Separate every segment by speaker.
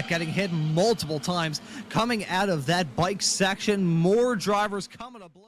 Speaker 1: that, getting hit multiple times. Coming out of that bike section, more drivers coming to blows.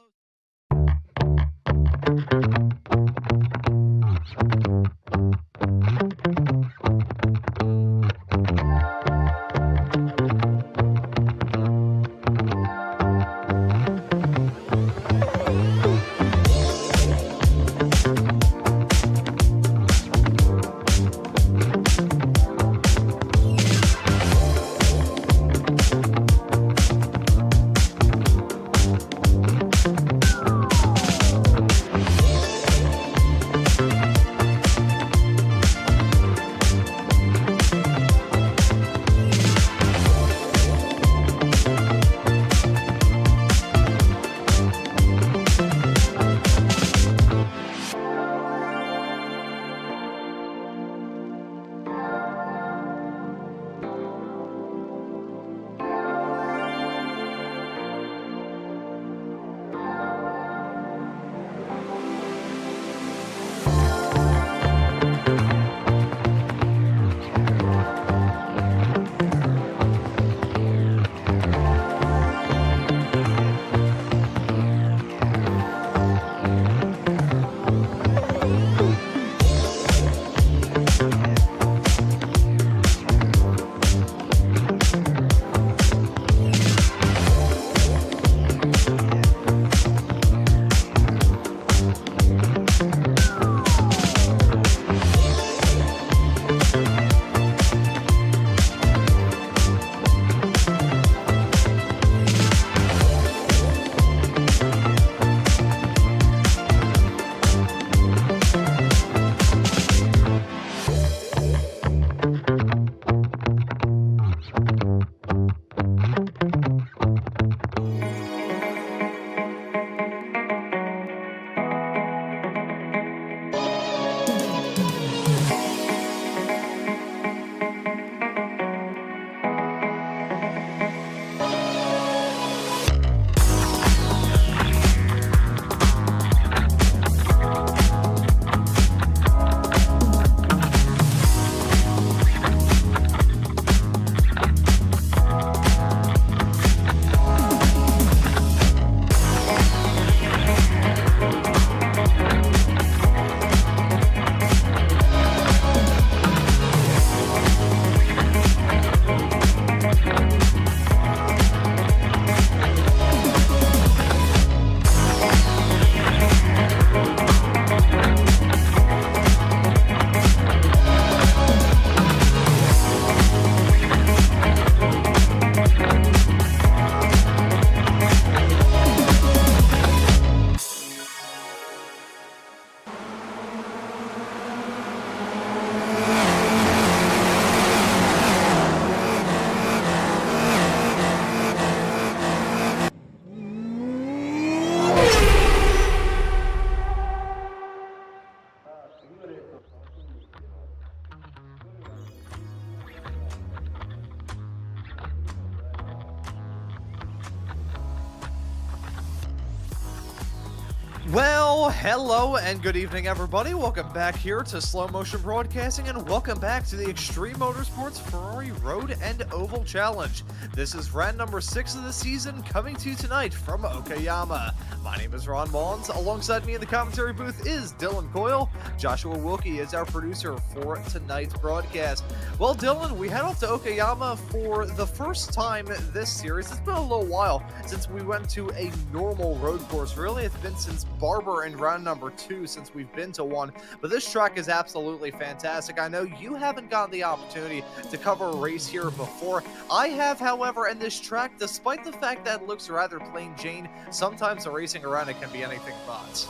Speaker 2: Well, hello and good evening, everybody. Welcome back here to Slow Motion Broadcasting, and welcome back to the Xtreme Motorsports Ferrari Road and Oval Challenge. This is round number 6 of the season, coming to you tonight from Okayama. My name is Maunz. Alongside me in the commentary booth is Dylan Coyle. Joshua Wilkie is our producer for tonight's broadcast. Well, Dylan, we head off to Okayama for the first time this series. It's been a little while since we went to a normal road course. Really, it's been since Barber in round number 2 since we've been to one, but this track is absolutely fantastic. I know you haven't gotten the opportunity to cover a race here before. I have, however, and this track, despite the fact that it looks rather plain Jane, sometimes the racing around it can be anything but.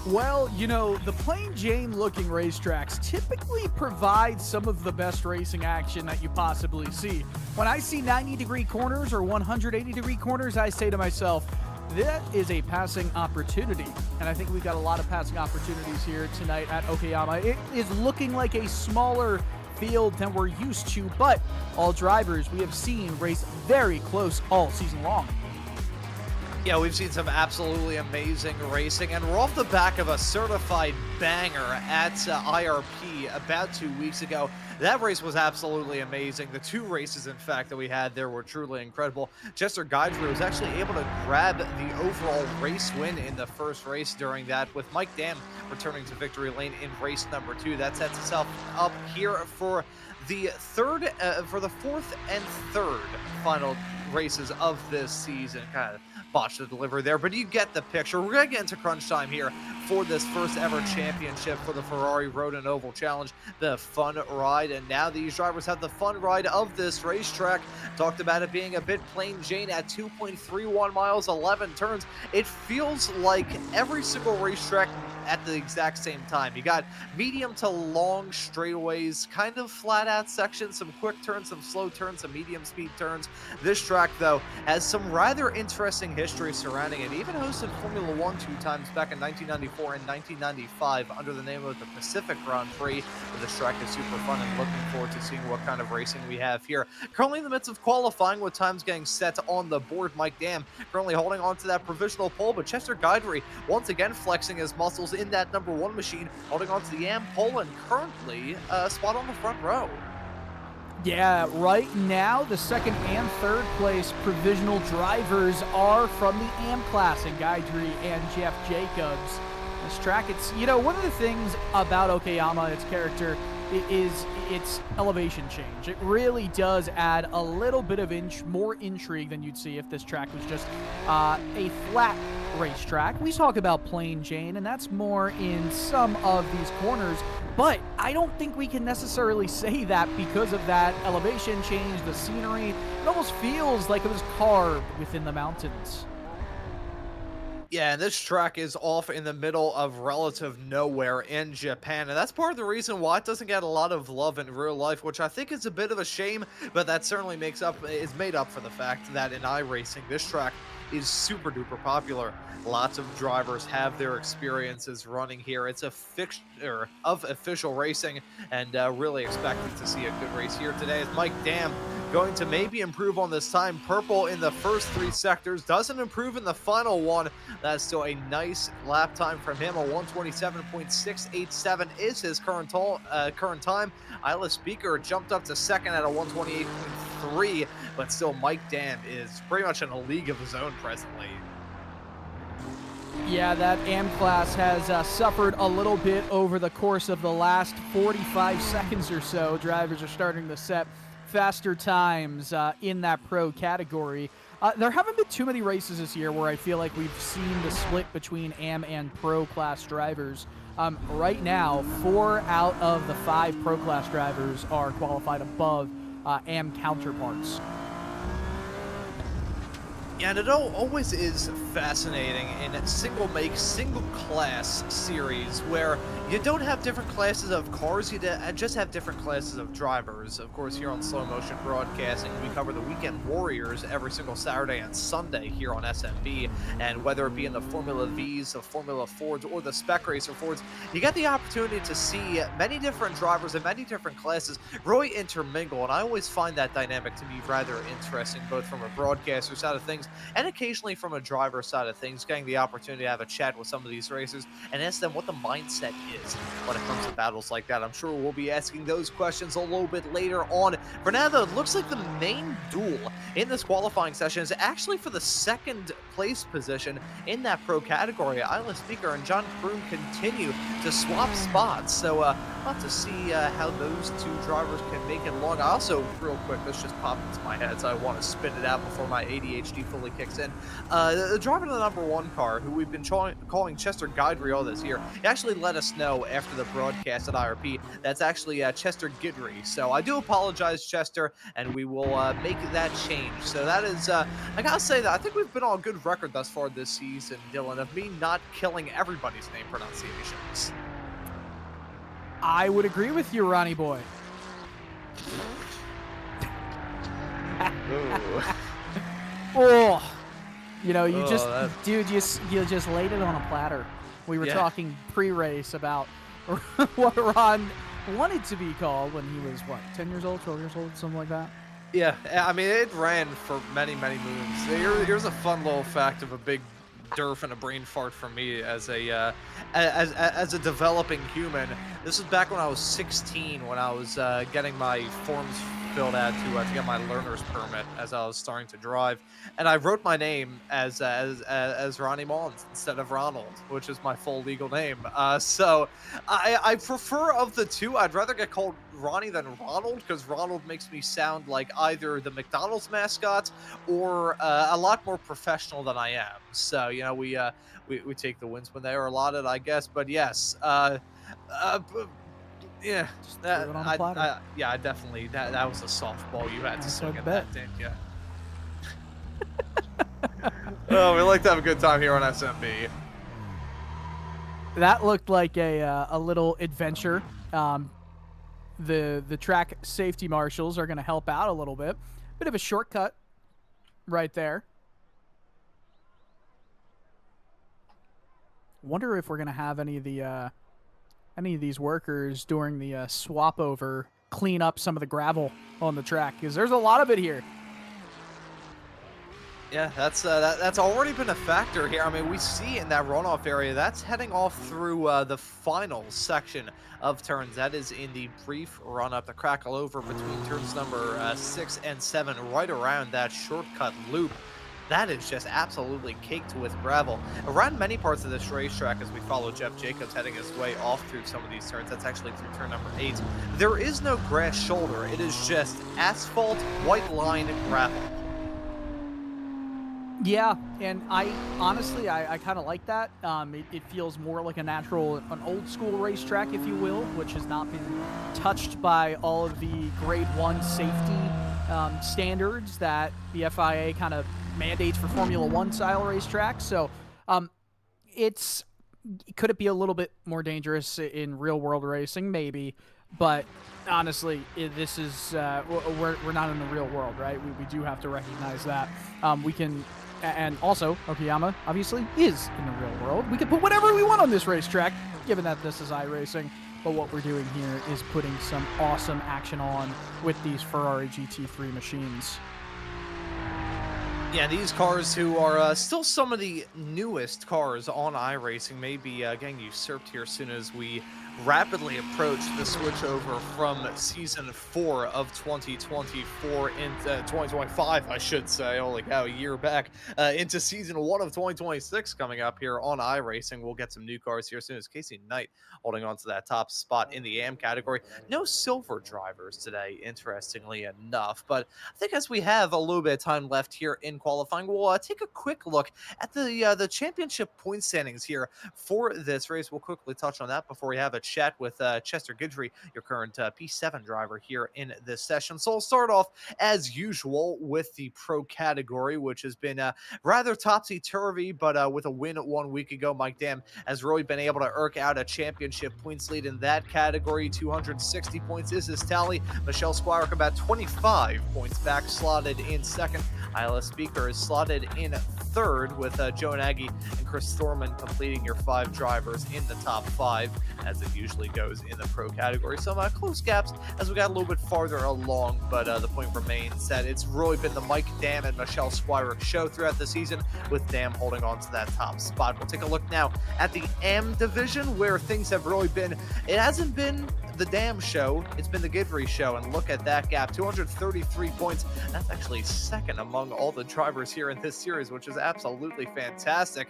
Speaker 3: Well, you know, the plain Jane looking racetracks typically provide some of the best racing action that you possibly see. When I see 90-degree corners or 180-degree corners, I say to myself, that is a passing opportunity. And I think we've got a lot of passing opportunities here tonight at Okayama. It is looking like a smaller field than we're used to, but all drivers we have seen race very close all season long.
Speaker 2: Yeah, we've seen some absolutely amazing racing, and we're off the back of a certified banger at IRP about 2 weeks ago. That race was absolutely amazing. The two races, in fact, that we had there were truly incredible. Chester Guidry was actually able to grab the overall race win in the first race during that, with Mike Dam returning to victory lane in race number 2. That sets itself up here for the fourth and third final races of this season. Kind of botched the delivery there, but you get the picture. We're going to get into crunch time here for this first ever championship for the Ferrari Road and Oval Challenge, the fun ride. And now these drivers have the fun ride of this racetrack. Talked about it being a bit plain Jane at 2.31 miles, 11 turns. It feels like every single racetrack at the exact same time. You got medium to long straightaways, kind of flat out sections, some quick turns, some slow turns, some medium speed turns. This track, though, has some rather interesting history surrounding it. Even hosted Formula One 2 times back in 1994 and 1995 under the name of the Pacific Grand Prix. This track is super fun, and looking forward to seeing what kind of racing we have here. Currently in the midst of qualifying with times getting set on the board. Mike Dam currently holding on to that provisional pole, but Chester Guidry once again flexing his muscles in that number 1 machine, holding on to the AM pole and currently spot on the front row.
Speaker 3: Yeah, right now the second and third place provisional drivers are from the AM class, and Guidry and Jeff Jacobs. This track, it's, you know, one of the things about Okayama, its character, is its elevation change. It really does add a little bit of more intrigue than you'd see if this track was just a flat racetrack. We talk about plain Jane, and that's more in some of these corners, but I don't think we can necessarily say that because of that elevation change, the scenery. It almost feels like it was carved within the mountains.
Speaker 2: Yeah, and this track is off in the middle of relative nowhere in Japan, and that's part of the reason why it doesn't get a lot of love in real life, which I think is a bit of a shame, but that certainly is made up for the fact that in iRacing, this track is super duper popular. Lots of drivers have their experiences running here. It's a fixture of official racing, and really expecting to see a good race here today. As Mike Dam going to maybe improve on this time. Purple in the first 3 sectors, doesn't improve in the final one. That's still a nice lap time from him. A 127.687 is his current time. Isla Speaker jumped up to second at a 128.3, but still Mike Dam is pretty much in a league of his own presently.
Speaker 3: Yeah, that AM class has suffered a little bit over the course of the last 45 seconds or so. Drivers are starting to set faster times in that pro category. There haven't been too many races this year where I feel like we've seen the split between AM and pro class drivers. Right now, 4 out of the 5 pro class drivers are qualified above AM counterparts.
Speaker 2: Yeah, and it always is fascinating in single make, single class series where you don't have different classes of cars, you just have different classes of drivers. Of course, here on Slow Motion Broadcasting, we cover the Weekend Warriors every single Saturday and Sunday here on SMB, and whether it be in the Formula Vs, the Formula Fords, or the Spec Racer Fords, you get the opportunity to see many different drivers and many different classes really intermingle, and I always find that dynamic to be rather interesting, both from a broadcaster side of things and occasionally from a driver side of things, getting the opportunity to have a chat with some of these racers and ask them what the mindset is when it comes to battles like that. I'm sure we'll be asking those questions a little bit later on. For now, though, it looks like the main duel in this qualifying session is actually for the second place position in that pro category. Isla Speaker and John Kroon continue to swap spots, so we'll have to see how those two drivers can make it along. I also, real quick, this just popped into my head, so I want to spit it out before my ADHD fully kicks in. The driver of the number 1 car, who we've been calling Chester Guidry all this year, he actually let us know after the broadcast at IRP that's actually Chester Guidry. So I do apologize, Chester, and we will make that change. So that is, I gotta say that I think we've been on a good record thus far this season, Dylan, of me not killing everybody's name pronunciations.
Speaker 3: I would agree with you, Ronnie boy. Oh, you know, you just laid it on a platter. We were talking pre-race about what Ron wanted to be called when he was, what, 10 years old, 12 years old, something like that?
Speaker 2: Yeah, I mean, it ran for many, many moons. Here's a fun little fact of a big derf and a brain fart for me as a developing human. This was back when I was 16, when I was getting my forms filled out to get my learner's permit as I was starting to drive, and I wrote my name as Ronnie Maunz instead of Ronald, which is my full legal name. So I prefer of the two. I'd rather get called Ronnie than Ronald, because Ronald makes me sound like either the McDonald's mascot or a lot more professional than I am. So we take the wins when they are allotted, I guess. But yes, yeah, I definitely that was a softball you had to swing at that, didn't you? Oh, we like to have a good time here on SMB.
Speaker 3: That looked like a little adventure. The track safety marshals are going to help out a little bit. Bit of a shortcut right there. Wonder if we're going to have any of these workers during the swap over clean up some of the gravel on the track, because there's a lot of it here.
Speaker 2: Yeah, that's already been a factor here. I mean, we see in that runoff area, that's heading off through the final section of turns. That is in the brief run-up, the crackle over between turns number 6 and 7, right around that shortcut loop. That is just absolutely caked with gravel. Around many parts of this racetrack, as we follow Jeff Jacobs heading his way off through some of these turns, that's actually through turn number 8, there is no grass shoulder. It is just asphalt, white line, gravel.
Speaker 3: Yeah, and I honestly kind of like that. It feels more like an old school racetrack, if you will, which has not been touched by all of the grade 1 safety standards that the FIA kind of mandates for Formula 1 style racetracks. So could it be a little bit more dangerous in real world racing? Maybe, but honestly, this is we're not in the real world, right? We do have to recognize that. We can. And also, Okayama, obviously, is in the real world. We can put whatever we want on this racetrack, given that this is iRacing. But what we're doing here is putting some awesome action on with these Ferrari GT3 machines.
Speaker 2: Yeah, these cars, who are still some of the newest cars on iRacing, may be getting usurped here as soon as we rapidly approach the switch over from season 4 of 2024 into 2025, I should say. Holy cow, a year back into season 1 of 2026 coming up here on iRacing. We'll get some new cars here as soon as Casey Knight holding on to that top spot in the AM category. No silver drivers today, interestingly enough, but I think as we have a little bit of time left here in qualifying, we'll take a quick look at the championship point standings here for this race. We'll quickly touch on that before we have a chat with Chester Guidry, your current P7 driver here in this session. So I'll start off as usual with the pro category, which has been rather topsy-turvy, but with a win 1 week ago, Mike Dam has really been able to eke out a championship points lead in that category. 260 points is his tally. Michelle Squire about 25 points back, slotted in second. Isla Speaker is slotted in third, with Joe Nagy and Chris Thorman completing your 5 drivers in the top 5, as it usually goes in the pro category. Some close gaps as we got a little bit farther along, but the point remains that it's really been the Mike Dam and Michelle Squire show throughout the season, with Dam holding on to that top spot. We'll take a look now at the M division, where things have really been, it hasn't been the Dam show, it's been the Guidry show, and look at that gap, 233 points. That's actually second among all the drivers here in this series, which is absolutely fantastic.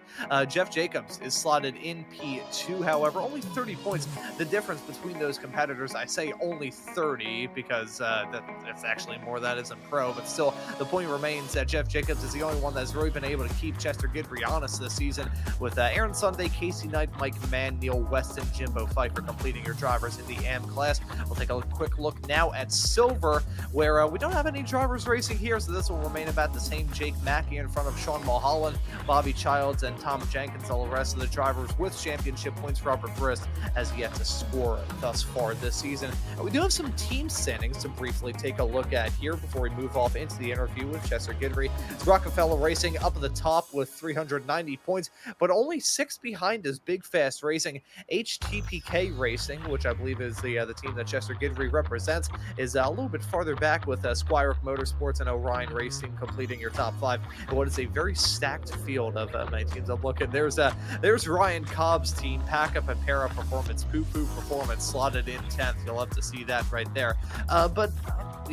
Speaker 2: Jeff Jacobs is slotted in P2, however, only 30 points. The difference between those competitors, I say only 30 because that's actually more that is in pro, but still the point remains that Jeff Jacobs is the only one that's really been able to keep Chester Guidry honest this season, with Aaron Sunday, Casey Knight, Mike Mann, Neil Weston, Jimbo Pfeiffer completing your drivers in the AM class. We'll take a quick look now at silver, where we don't have any drivers racing here, so this will remain about the same. Jake Mackey in front of Sean Mulholland Mulholland, Bobby Childs, and Tom Jenkins. All the rest of the drivers with championship points. Robert Grist has yet to score thus far this season. And we do have some team standings to briefly take a look at here before we move off into the interview with Chester Guidry. It's Rockefeller Racing up at the top with 390 points, but only 6 behind is Big Fast Racing. HTPK Racing, which I believe is the team that Chester Guidry represents, is a little bit farther back with Squire Motorsports and Orion Racing completing your top 5. And what is a very stacked field of many teams. I'm looking. There's Ryan Cobb's team, Pack Up and Para Performance, Poo Poo Performance, slotted in 10th. You'll have to see that right there. But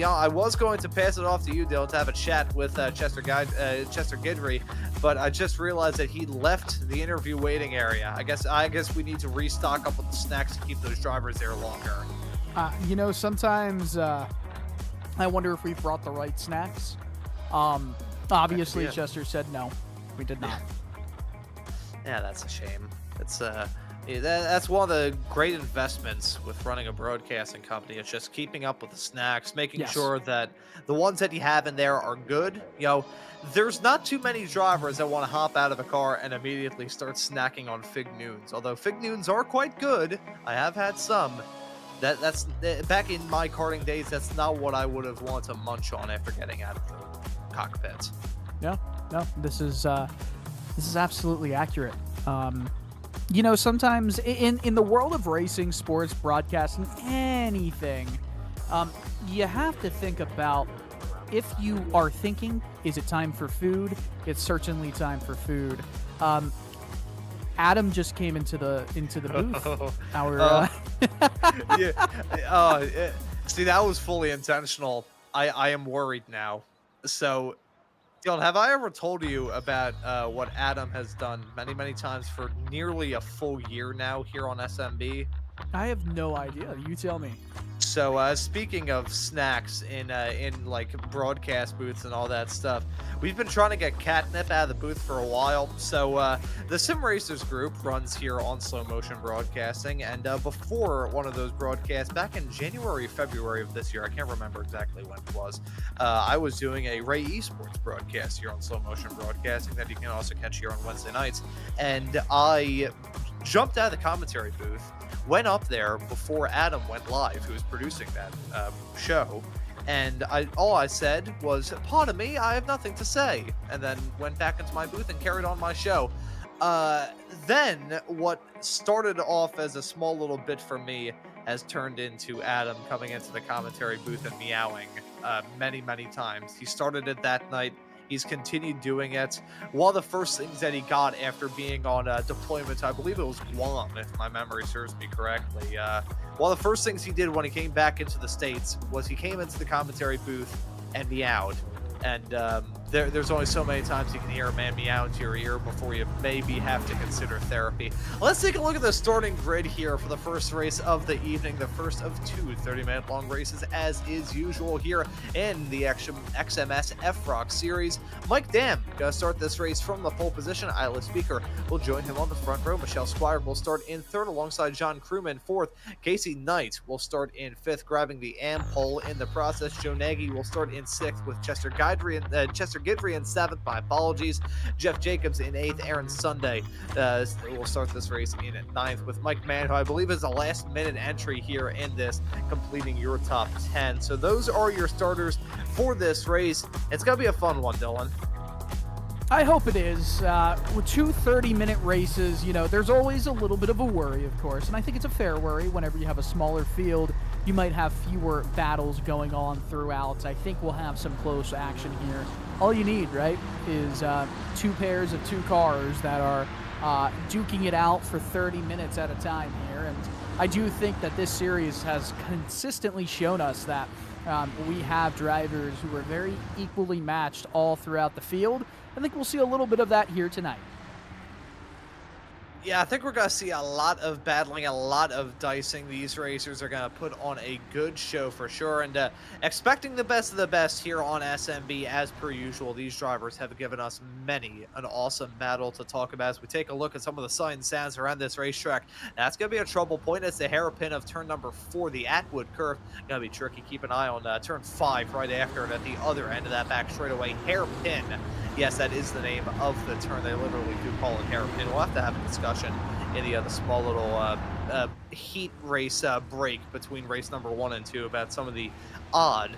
Speaker 2: I was going to pass it off to you, Dylan, to have a chat with Chester Guidry, but I just realized that he left the interview waiting area. I guess we need to restock up with the snacks to keep those drivers there longer.
Speaker 3: Sometimes I wonder if we brought the right snacks. Obviously, Chester said no, we did not.
Speaker 2: Yeah, that's a shame. That's one of the great investments with running a broadcasting company. It's just keeping up with the snacks, making sure that the ones that you have in there are good. There's not too many drivers that want to hop out of a car and immediately start snacking on Fig Noons. Although Fig Noons are quite good, I have had some. That's back in my karting days. That's not what I would have wanted to munch on after getting out of the cockpit.
Speaker 3: No, this is absolutely accurate. Sometimes in the world of racing, sports, broadcasting, anything, you have to think about, if you are thinking, is it time for food? It's certainly time for food. Adam just came into the booth.
Speaker 2: See, that was fully intentional. I am worried now. So, Dylan, have I ever told you about what Adam has done many times for nearly a full year now here on SMB?
Speaker 3: I have no idea. You tell me.
Speaker 2: So, speaking of snacks in like broadcast booths and all that stuff, we've been trying to get catnip out of the booth for a while. So, the Sim Racers group runs here on Slow Motion Broadcasting, and before one of those broadcasts, back in January, February of this year, I can't remember exactly when it was, I was doing a Ray Esports broadcast here on Slow Motion Broadcasting that you can also catch here on Wednesday nights, and I jumped out of the commentary booth, went up there before Adam went live, who was producing that show, and all I said was, "Pardon me, I have nothing to say," and then went back into my booth and carried on my show. Then what started off as a small little bit for me has turned into Adam coming into the commentary booth and meowing many times. He started it that night. He's continued doing it. One of the first things that he got after being on deployment, I believe it was Guam, if my memory serves me correctly. One of the first things he did when he came back into the States was he came into the commentary booth and meowed. And there's only so many times you can hear a man meow into your ear before you maybe have to consider therapy. Let's take a look at the starting grid here for the first race of the evening, the first of 2 30-minute long races, as is usual here in the XMS FROC series. Mike Dam gonna start this race from the pole position. Isla Speaker will join him on the front row. Michelle Squire will start in 3rd alongside John Crewman 4th. Casey Knight will start in 5th, grabbing the AM pole in the process. Joe Nagy will start in 6th with Chester Guidry in 7th. My apologies. Jeff Jacobs in 8th. Aaron Sunday will start this race in at 9th with Mike Mann, who I believe is a last-minute entry here in this, completing your top 10. So those are your starters for this race. It's going to be a fun one, Dylan.
Speaker 3: I hope it is. With 2 30-minute races, there's always a little bit of a worry, of course, and I think it's a fair worry. Whenever you have a smaller field, you might have fewer battles going on throughout. I think we'll have some close action here. All you need, right, is 2 pairs of 2 cars that are duking it out for 30 minutes at a time here, and I do think that this series has consistently shown us that we have drivers who are very equally matched all throughout the field. I think we'll see a little bit of that here tonight.
Speaker 2: Yeah, I think we're going to see a lot of battling, a lot of dicing. These racers are going to put on a good show for sure. And expecting the best of the best here on SMB, as per usual. These drivers have given us many an awesome battle to talk about as we take a look at some of the sights and sounds around this racetrack. That's going to be a trouble point. It's the hairpin of turn number 4, the Atwood curve. Going to be tricky. Keep an eye on turn 5 right after it at the other end of that back straightaway. Hairpin yes, that is the name of the turn. They literally do call it hairpin. We'll have to have a discussion in the small little heat race break between race number 1 and 2 about some of the odd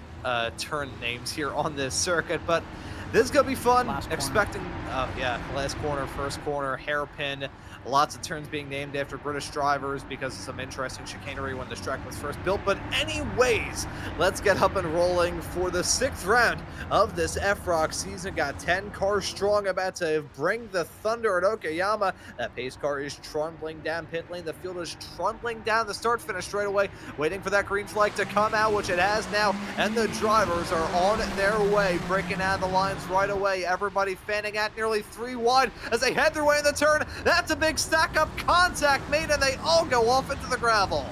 Speaker 2: turn names here on this circuit. But this is going to be fun. Expecting, last corner, first corner, hairpin. Lots of turns being named after British drivers because of some interesting chicanery when this track was first built. But anyways, let's get up and rolling for the 6th round of this FROC season. Got 10 cars strong, about to bring the thunder at Okayama. That pace car is trundling down pit lane. The field is trundling down the start-finish straightaway, waiting for that green flag to come out, which it has now. And the drivers are on their way, breaking out of the lines right away. Everybody fanning out nearly 3 wide as they head their way in the turn. That's a big stack up contact made, and they all go off into the gravel.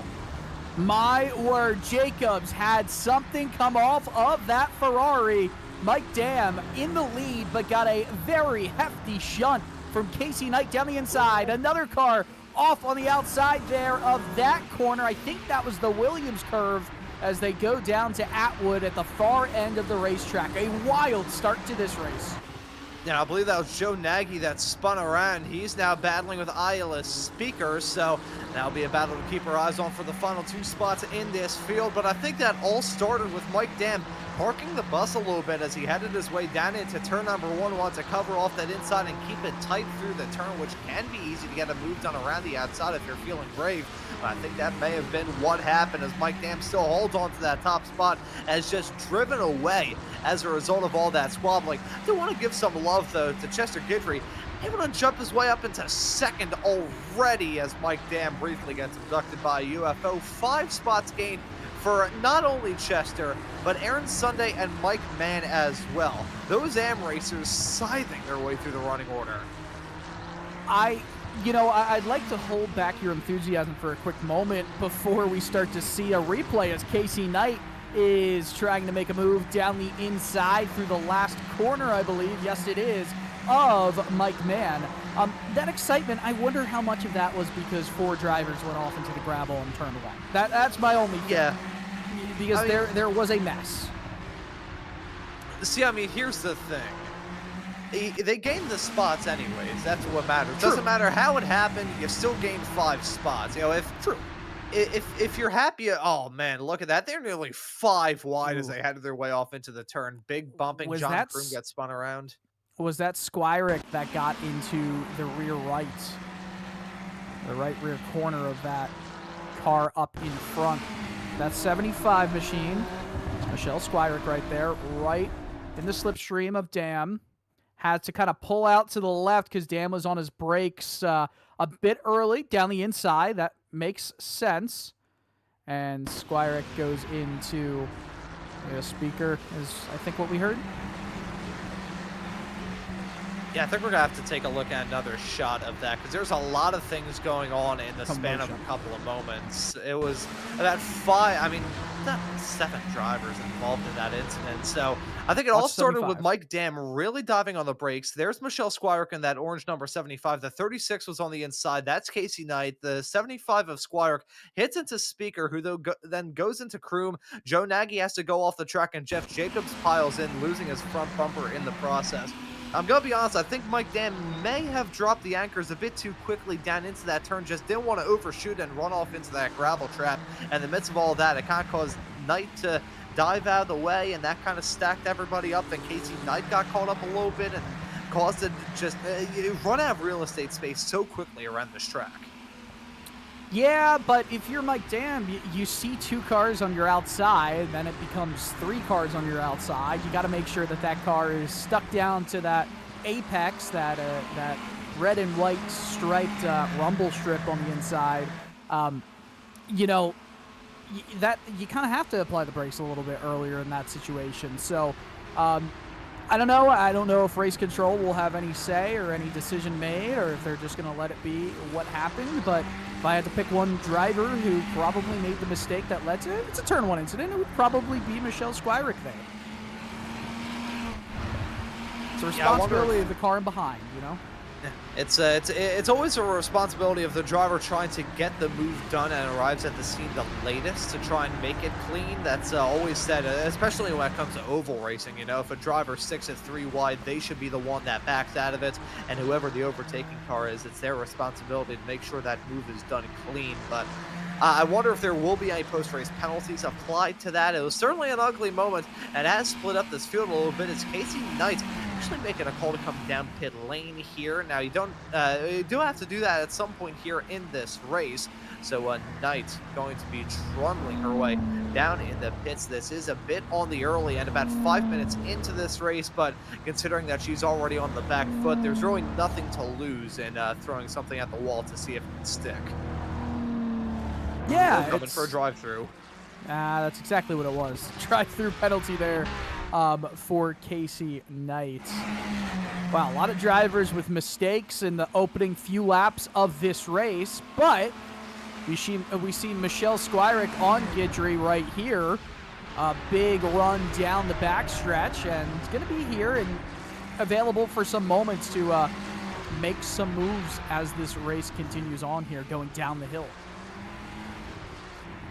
Speaker 3: My word, Jacobs had something come off of that Ferrari. Mike Dam in the lead, but got a very hefty shunt from Casey Knight down the inside. Another car off on the outside there of that corner. I think that was the Williams curve as they go down to Atwood at the far end of the racetrack. A wild start to this race.
Speaker 2: Yeah, I believe that was Joe Nagy that spun around. He's now battling with Iowa Speakers, so that'll be a battle to keep our eyes on for the final 2 spots in this field. But I think that all started with Mike Dam parking the bus a little bit as he headed his way down into turn number 1, wanted to cover off that inside and keep it tight through the turn, which can be easy to get a move done around the outside if you're feeling brave. But I think that may have been what happened, as Mike Dam still holds on to that top spot, as just driven away as a result of all that squabbling. I do want to give some love, though, to Chester Guidry, able to jump his way up into 2nd already as Mike Dam briefly gets abducted by a UFO. 5 spots gained for not only Chester, but Aaron Sunday and Mike Mann as well. Those AM racers scything their way through the running order.
Speaker 3: I'd like to hold back your enthusiasm for a quick moment before we start to see a replay as Casey Knight is trying to make a move down the inside through the last corner, I believe. Yes, it is, of Mike Mann. That excitement, I wonder how much of that was because 4 drivers went off into the gravel and turned away. That's my only thing.
Speaker 2: Yeah.
Speaker 3: Because there was a mess.
Speaker 2: See, I mean, here's the thing. They gained the spots anyways. That's what matters.
Speaker 3: True.
Speaker 2: Doesn't matter how it happened. You still gained 5 spots. You know, if you're happy, oh man, look at that. They're nearly 5 wide as they headed their way off into the turn. Big bumping. John Kroom gets spun around.
Speaker 3: Was that Squirick that got into the rear right? The right rear corner of that car up in front. That 75 machine. Michelle Squirick right there, right in the slipstream of Dam. Had to kind of pull out to the left because Dam was on his brakes a bit early down the inside. That makes sense. And Squirick goes into a speaker, is I think what we heard.
Speaker 2: Yeah, I think we're going to have to take a look at another shot of that because there's a lot of things going on in the span of a couple of moments. It was about 7 drivers involved in that incident. So I think it all started with Mike Dam really diving on the brakes. There's Michelle Squirick in that orange number 75. The 36 was on the inside. That's Casey Knight. The 75 of Squirick hits into Speaker, who then goes into Kroom. Joe Nagy has to go off the track, and Jeff Jacobs piles in, losing his front bumper in the process. I'm going to be honest, I think Mike Dam may have dropped the anchors a bit too quickly down into that turn, just didn't want to overshoot and run off into that gravel trap. And in the midst of all of that, it kind of caused Knight to dive out of the way, and that kind of stacked everybody up. Then Casey Knight got caught up a little bit and caused it just run out of real estate space so quickly around this track.
Speaker 3: Yeah, but if you're Mike Dam, you see 2 cars on your outside, then it becomes 3 cars on your outside. You got to make sure that car is stuck down to that apex, that red and white striped rumble strip on the inside. That you kind of have to apply the brakes a little bit earlier in that situation. So, I don't know. I don't know if race control will have any say or any decision made, or if they're just going to let it be what happened. But if I had to pick one driver who probably made the mistake that led to it, it's a turn 1 incident. It would probably be Michelle Squirick there. It's a responsibility of the car behind, you know?
Speaker 2: It's always a responsibility of the driver trying to get the move done and arrives at the scene the latest to try and make it clean. That's always said, especially when it comes to oval racing. You know, if a driver sticks at 3 wide, they should be the one that backs out of it, and whoever the overtaking car is, it's their responsibility to make sure that move is done clean. But I wonder if there will be any post-race penalties applied to that. It was certainly an ugly moment, and has split up this field a little bit. It's Casey Knight actually making a call to come down pit lane here. Now, you do have to do that at some point here in this race. So Knight going to be trundling her way down in the pits. This is a bit on the early end, about 5 minutes into this race, but considering that she's already on the back foot, there's really nothing to lose in throwing something at the wall to see if it can stick.
Speaker 3: Yeah,
Speaker 2: coming for a drive-through.
Speaker 3: That's exactly what it was. Drive-through penalty there for Casey Knight. Wow, a lot of drivers with mistakes in the opening few laps of this race, but we see Michelle Squirick on Guidry right here. A big run down the backstretch, and it's going to be here and available for some moments to make some moves as this race continues on here, going down the hill.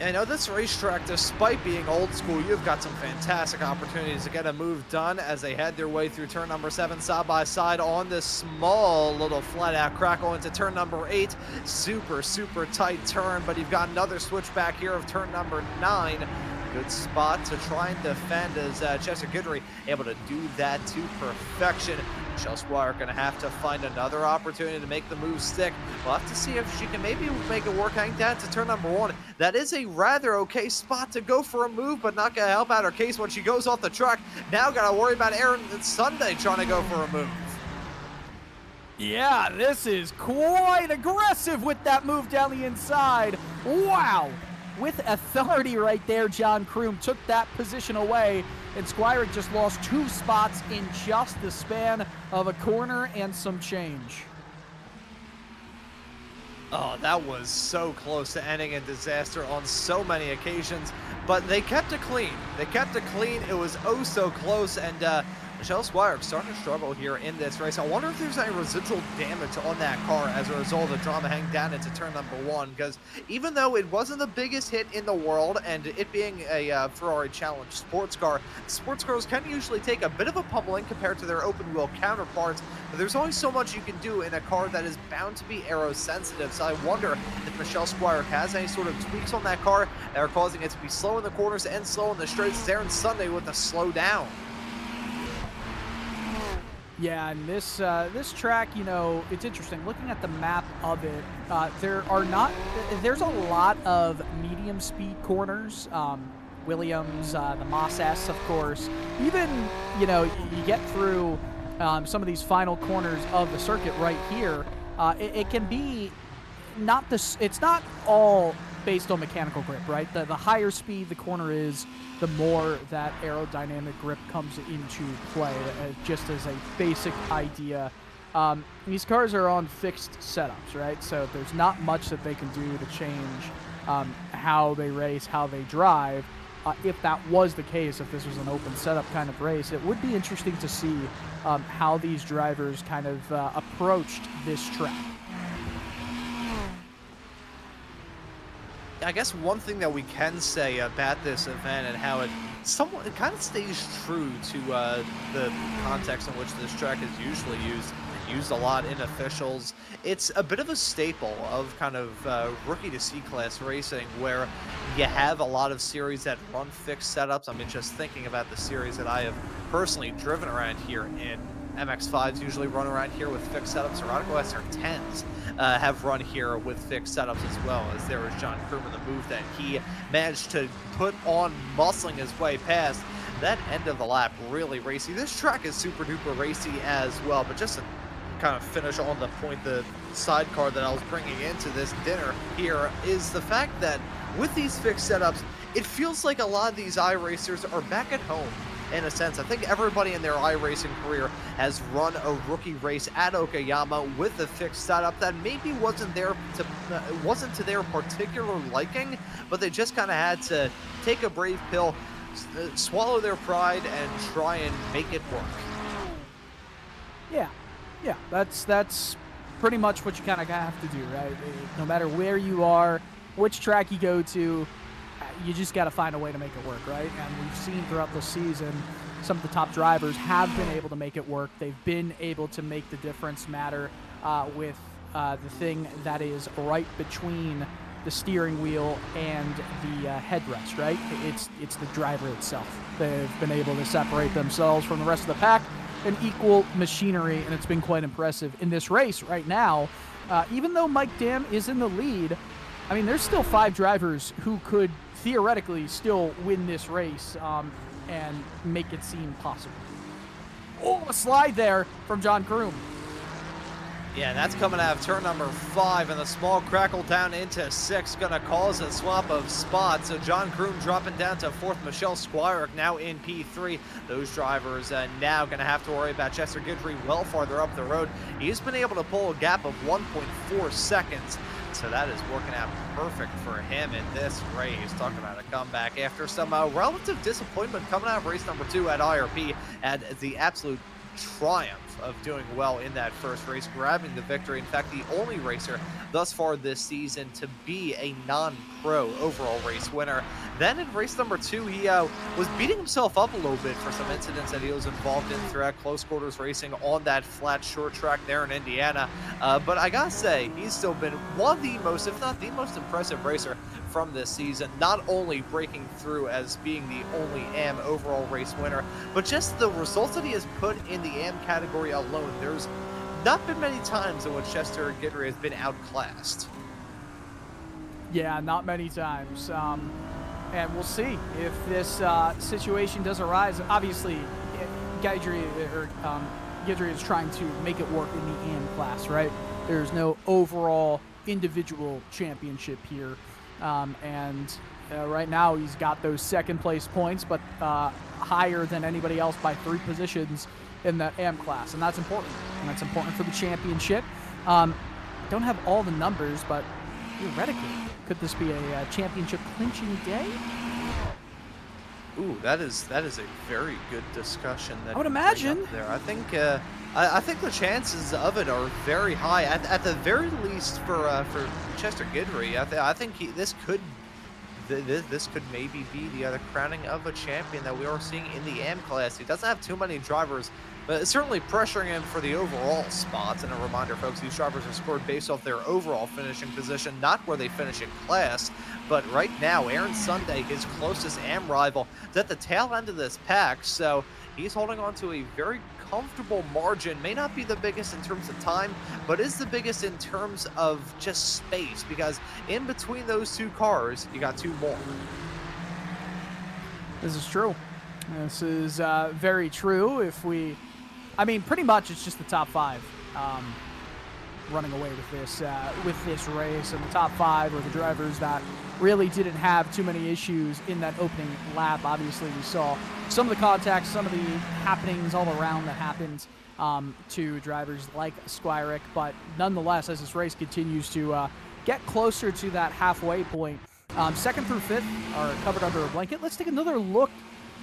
Speaker 2: I know this racetrack, despite being old school, you've got some fantastic opportunities to get a move done as they head their way through turn number 7 side by side on this small little flat out crackle into turn number 8. Super tight turn, but you've got another switchback here of turn number 9. Good spot to try and defend as Chester Guidry able to do that to perfection. Michelle Squire going to have to find another opportunity to make the move stick. We'll have to see if she can maybe make it work hang down to turn number 1. That is a rather okay spot to go for a move, but not going to help out her case when she goes off the track. Now got to worry about Aaron Sunday trying to go for a move.
Speaker 3: Yeah, this is quite aggressive with that move down the inside. Wow. With authority right there, John Kroom took that position away, and Squire just lost 2 spots in just the span of a corner and some change.
Speaker 2: Oh, that was so close to ending in disaster on so many occasions, but they kept it clean. They kept it clean. It was oh so close, and Michelle Squire starting to struggle here in this race. I wonder if there's any residual damage on that car as a result of the drama hang down into turn number 1, because even though it wasn't the biggest hit in the world, and it being a Ferrari Challenge sports car, sports cars can usually take a bit of a pummeling compared to their open wheel counterparts, but there's only so much you can do in a car that is bound to be aero sensitive. So I wonder if Michelle Squire has any sort of tweaks on that car that are causing it to be slow in the corners and slow in the straights. It's Aaron Sunday with the slow down.
Speaker 3: Yeah, and this track, you know, it's interesting. Looking at the map of it, there's a lot of medium speed corners. Williams, the Moss S, of course. Even, you know, you get through some of these final corners of the circuit right here. It can be it's not all based on mechanical grip, right? The higher speed the corner is, the more that aerodynamic grip comes into play, just as a basic idea. These cars are on fixed setups, right? So there's not much that they can do to change how they race, how they drive. If that was the case, if this was an open setup kind of race, it would be interesting to see how these drivers kind of approached this track.
Speaker 2: I guess one thing that we can say about this event and how it kind of stays true to the context in which this track is usually used a lot in officials. It's a bit of a staple of kind of rookie to C-class racing, where you have a lot of series that run fixed setups. I mean, just thinking about the series that I have personally driven around here in, MX-5s usually run around here with fixed setups. Erotico SR10s have run here with fixed setups as well, as there was John Kroom in the move that he managed to put on, muscling his way past. That end of the lap, really racy. This track is super duper racy as well, but just to kind of finish on the point, the sidecar that I was bringing into this dinner here is the fact that with these fixed setups, it feels like a lot of these iRacers are back at home. In a sense, I think everybody in their iRacing career has run a rookie race at Okayama with a fixed setup that maybe wasn't to their particular liking, but they just kind of had to take a brave pill, swallow their pride, and try and make it work.
Speaker 3: Yeah, Yeah, that's pretty much what you kind of have to do, right? No matter where you are, which track you go to, you just got to find a way to make it work, right? And we've seen throughout the season some of the top drivers have been able to make it work. They've been able to make the difference matter with the thing that is right between the steering wheel and the headrest, right? It's the driver itself. They've been able to separate themselves from the rest of the pack in equal machinery, and it's been quite impressive in this race right now. Even though Mike Dam is in the lead, I mean, there's still 5 drivers who could theoretically still win this race and make it seem possible. Oh, a slide there from John Kroom.
Speaker 2: Yeah, that's coming out of turn number 5, and the small crackle down into 6 going to cause a swap of spots. So John Kroom dropping down to 4th. Michelle Squire now in P3. Those drivers now going to have to worry about Chester Guidry well farther up the road. He's been able to pull a gap of 1.4 seconds. So that is working out perfect for him in this race. Talking about a comeback after some relative disappointment coming out of race number 2 at IRP, and the absolute triumph of doing well in that first race, grabbing the victory. In fact, the only racer thus far this season to be a non-pro overall race winner. Then in race number 2, he was beating himself up a little bit for some incidents that he was involved in throughout close quarters racing on that flat short track there in Indiana. But I gotta say, he's still been one of the most, if not the most impressive racer from this season, not only breaking through as being the only AM overall race winner, but just the results that he has put in the AM category alone. There's not been many times in which Chester Guidry has been outclassed.
Speaker 3: Yeah, not many times. And we'll see if this situation does arise. Obviously, Guidry is trying to make it work in the AM class, right? There's no overall individual championship here. Right now he's got those second place points, but higher than anybody else by 3 positions in the AM class, and that's important. And that's important for the championship. Don't have all the numbers, but theoretically, could this be a championship clinching day?
Speaker 2: Ooh, that is a very good discussion. That
Speaker 3: I would imagine.
Speaker 2: There, I think the chances of it are very high. At the very least, for Chester Guidry, I think this could maybe be the crowning of a champion that we are seeing in the AM class. He doesn't have too many drivers, but it's certainly pressuring him for the overall spots. And a reminder, folks, these drivers are scored based off their overall finishing position, not where they finish in class. But right now, Aaron Sunday, his closest AM rival, is at the tail end of this pack, so he's holding on to a very comfortable margin. May not be the biggest in terms of time, but is the biggest in terms of just space, because in between those 2 cars, you got 2 more.
Speaker 3: This is true. This is very true. I mean, pretty much it's just the top 5 running away with this race, and the top 5 are the drivers that really didn't have too many issues in that opening lap. Obviously, we saw some of the contacts, some of the happenings all around that happened to drivers like Squirek, but nonetheless, as this race continues to get closer to that halfway point, 2nd through 5th are covered under a blanket. Let's take another look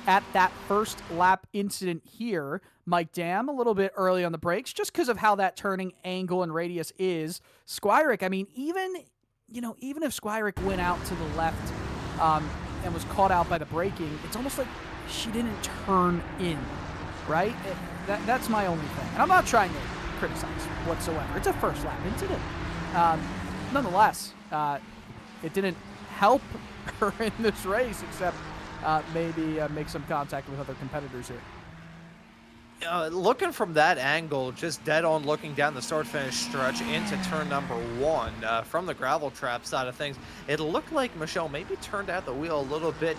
Speaker 3: at that first lap incident here. Mike Dam a little bit early on the brakes just because of how that turning angle and radius is. Squirek, I mean, even if Squirek went out to the left and was caught out by the braking, it's almost like she didn't turn in, right? That's my only thing. And I'm not trying to criticize whatsoever. It's a first lap incident. Nonetheless, it didn't help her in this race, except maybe make some contact with other competitors here.
Speaker 2: Looking from that angle, just dead on looking down the start-finish stretch into turn number 1 from the gravel trap side of things, it looked like Michelle maybe turned out the wheel a little bit.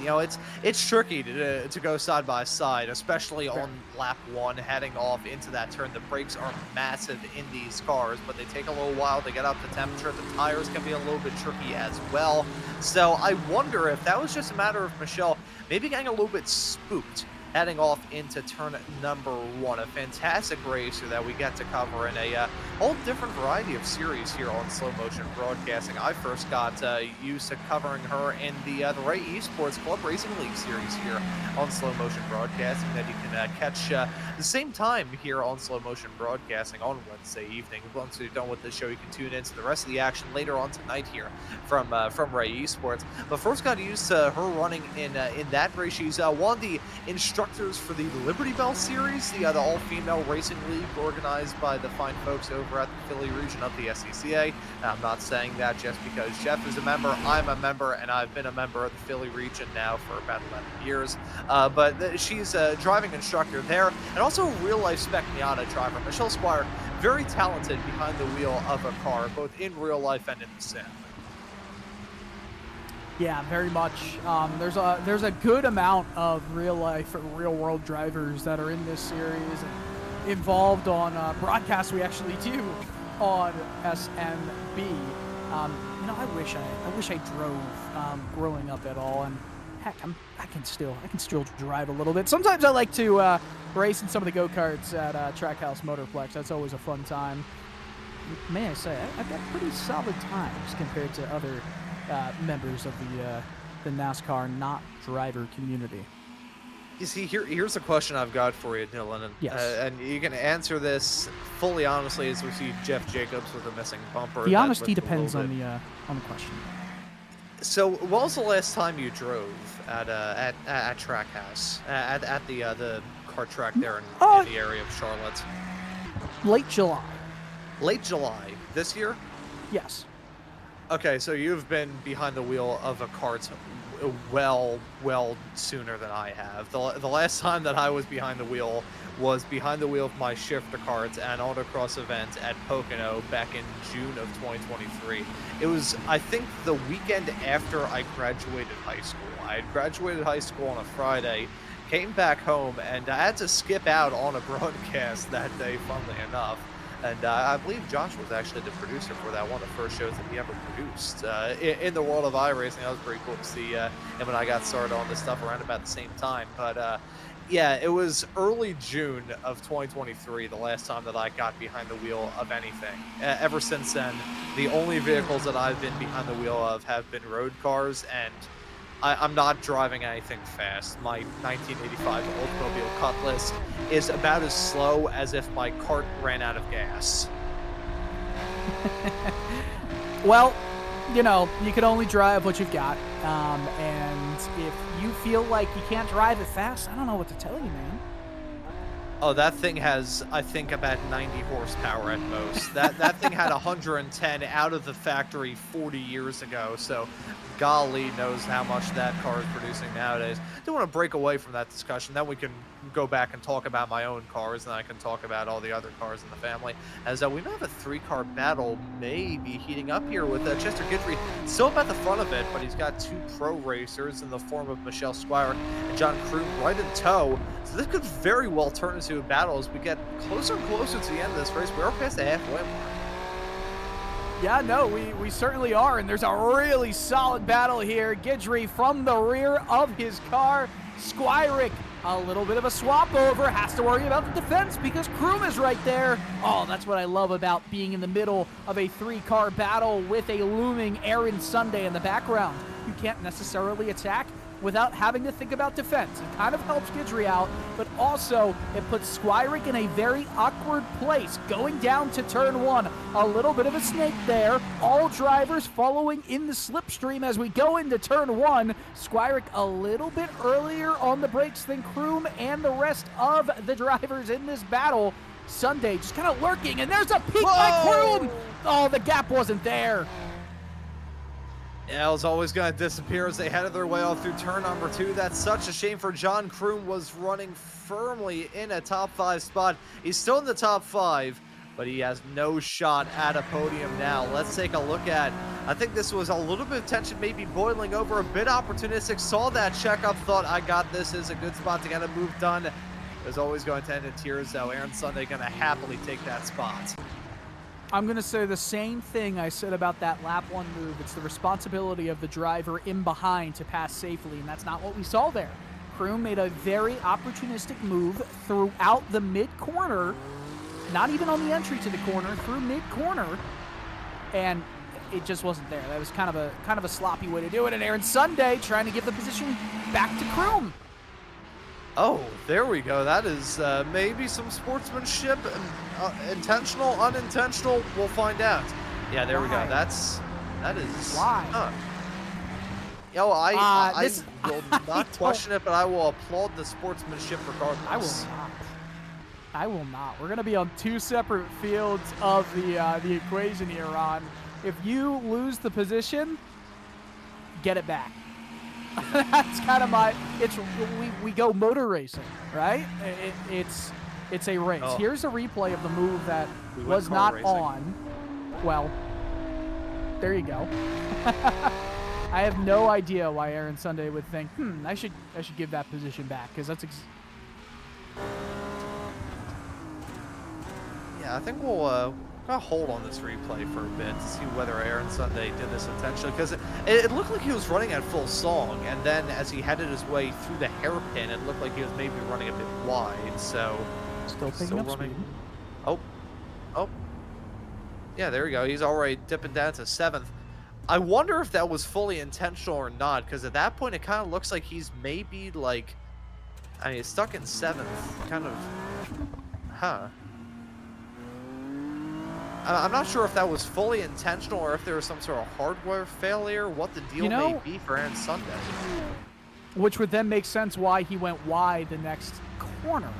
Speaker 2: It's tricky to go side by side, especially on lap 1 heading off into that turn. The brakes are massive in these cars, but they take a little while to get up to temperature. The tires can be a little bit tricky as well. So I wonder if that was just a matter of Michelle maybe getting a little bit spooked heading off into turn number 1. A fantastic racer that we get to cover in a whole different variety of series here on Slow Motion Broadcasting. I first got used to covering her in the Ray Esports Club Racing League series here on Slow Motion Broadcasting that you can catch the same time here on Slow Motion Broadcasting on Wednesday evening. Once you're done with the show, you can tune into the rest of the action later on tonight here from Ray Esports. But first got used to her running in that race. She's one of the instructors for the Liberty Bell series, the all-female racing league organized by the fine folks over at the Philly region of the SCCA. And I'm not saying that just because Jeff is a member. I'm a member, and I've been a member of the Philly region now for about 11 years. But she's a driving instructor there, and also a real-life spec Miata driver. Michelle Squire, very talented behind the wheel of a car, both in real life and in the sim.
Speaker 3: Yeah, very much. There's a good amount of real life or real world drivers that are in this series and involved on broadcasts we actually do on SMB. You know, I wish I drove growing up at all, and heck, I can still drive a little bit. Sometimes I like to race in some of the go-karts at Trackhouse Motorplex. That's always a fun time. May I say, I've got pretty solid times compared to other members of the NASCAR not driver community.
Speaker 2: You see, here's a question I've got for you, Dylan, and,
Speaker 3: yes.
Speaker 2: And you can answer this fully honestly as we see Jeff Jacobs with a missing bumper.
Speaker 3: The honesty depends on the question.
Speaker 2: So, when was the last time you drove at Trackhouse at the kart track there in the area of Charlotte?
Speaker 3: Late July.
Speaker 2: Late July this year?
Speaker 3: Yes.
Speaker 2: Okay, so you've been behind the wheel of a kart well sooner than I have. The last time that I was behind the wheel was behind the wheel of my shifter karts at an autocross event at Pocono back in June of 2023. It was, I think, the weekend after I graduated high school. I had graduated high school on a Friday, came back home, and I had to skip out on a broadcast that day, funnily enough. And I believe Josh was actually the producer for that, one of the first shows that he ever produced. In the world of iRacing, that was pretty cool to see him and I got started on this stuff around about the same time. But yeah, it was early June of 2023, the last time that I got behind the wheel of anything. Ever since then, the only vehicles that I've been behind the wheel of have been road cars, and I'm not driving anything fast. My 1985 Oldsmobile Cutlass is about as slow as if my cart ran out of gas.
Speaker 3: Well, you know, you can only drive what you've got. And if you feel like you can't drive it fast, I don't know what to tell you, man.
Speaker 2: Oh, that thing has, I think, about 90 horsepower at most. That thing had 110 out of the factory 40 years ago, so golly knows how much that car is producing nowadays. I do want to break away from that discussion. Then we can go back and talk about my own cars, and I can talk about all the other cars in the family. As we may have a three-car battle maybe heating up here with Chester Guidry still up at the front of it, but he's got two pro racers in the form of Michelle Squire and John Kroom right in tow. So this could very well turn into a battle as we get closer and closer to the end of this race. We are past the halfway mark.
Speaker 3: Yeah, no, we certainly are, and there's a really solid battle here. Guidry from the rear of his car. Squire, a little bit of a swap over, has to worry about the defense because Kroom is right there. Oh, that's what I love about being in the middle of a three-car battle with a looming Aaron Sunday in the background. You can't necessarily attack without having to think about defense. It kind of helps Guidry out, but also it puts Squirick in a very awkward place going down to turn one. A little bit of a snake there. All drivers following in the slipstream as we go into turn one. Squirick a little bit earlier on the brakes than Kroom and the rest of the drivers in this battle. Sunday just kind of lurking, and there's a peek by Kroom. Oh, the gap wasn't there.
Speaker 2: Yeah, it was always going to disappear as they headed their way off through turn number 2. That's such a shame for John Kroom, was running firmly in a top 5 spot. He's still in the top 5, but he has no shot at a podium now. Let's take a look at, I think this was a little bit of tension maybe boiling over, a bit opportunistic, saw that checkup, thought I got this, is a good spot to get a move done. It was always going to end in tears though. Aaron Sunday going to happily take that spot.
Speaker 3: I'm going to say the same thing I said about that lap 1 move. It's the responsibility of the driver in behind to pass safely, and that's not what we saw there. Crew made a very opportunistic move throughout the mid-corner, not even on the entry to the corner, through mid-corner, and it just wasn't there. That was kind of a sloppy way to do it, and Aaron Sunday trying to give the position back to Kroom.
Speaker 2: Oh, there we go. That is maybe some sportsmanship, intentional, unintentional. We'll find out. Yeah, there we go. That is
Speaker 3: why.
Speaker 2: Huh. Yo, I will not question it, but I will applaud the sportsmanship regardless.
Speaker 3: I will not. We're going to be on two separate fields of the equation here, Ron. If you lose the position, get it back. That's kind of we go motor racing, right? It's a race.
Speaker 2: Oh.
Speaker 3: Here's a replay of the move that was not on. Well, there you go. I have no idea why Aaron Sunday would think, I should give that position back, because that's
Speaker 2: yeah, I think we'll hold on this replay for a bit to see whether Aaron Sunday did this intentionally, because it looked like he was running at full song, and then as he headed his way through the hairpin, it looked like he was maybe running a bit wide. So
Speaker 3: still picking up speed.
Speaker 2: Oh, yeah, there we go. He's already dipping down to 7th. I wonder if that was fully intentional or not, because at that point it kind of looks like he's maybe like, I mean, he's stuck in 7th, kind of, I'm not sure if that was fully intentional or if there was some sort of hardware failure, what the deal may be for Aaron Sunday.
Speaker 3: Which would then make sense why he went wide the next corner.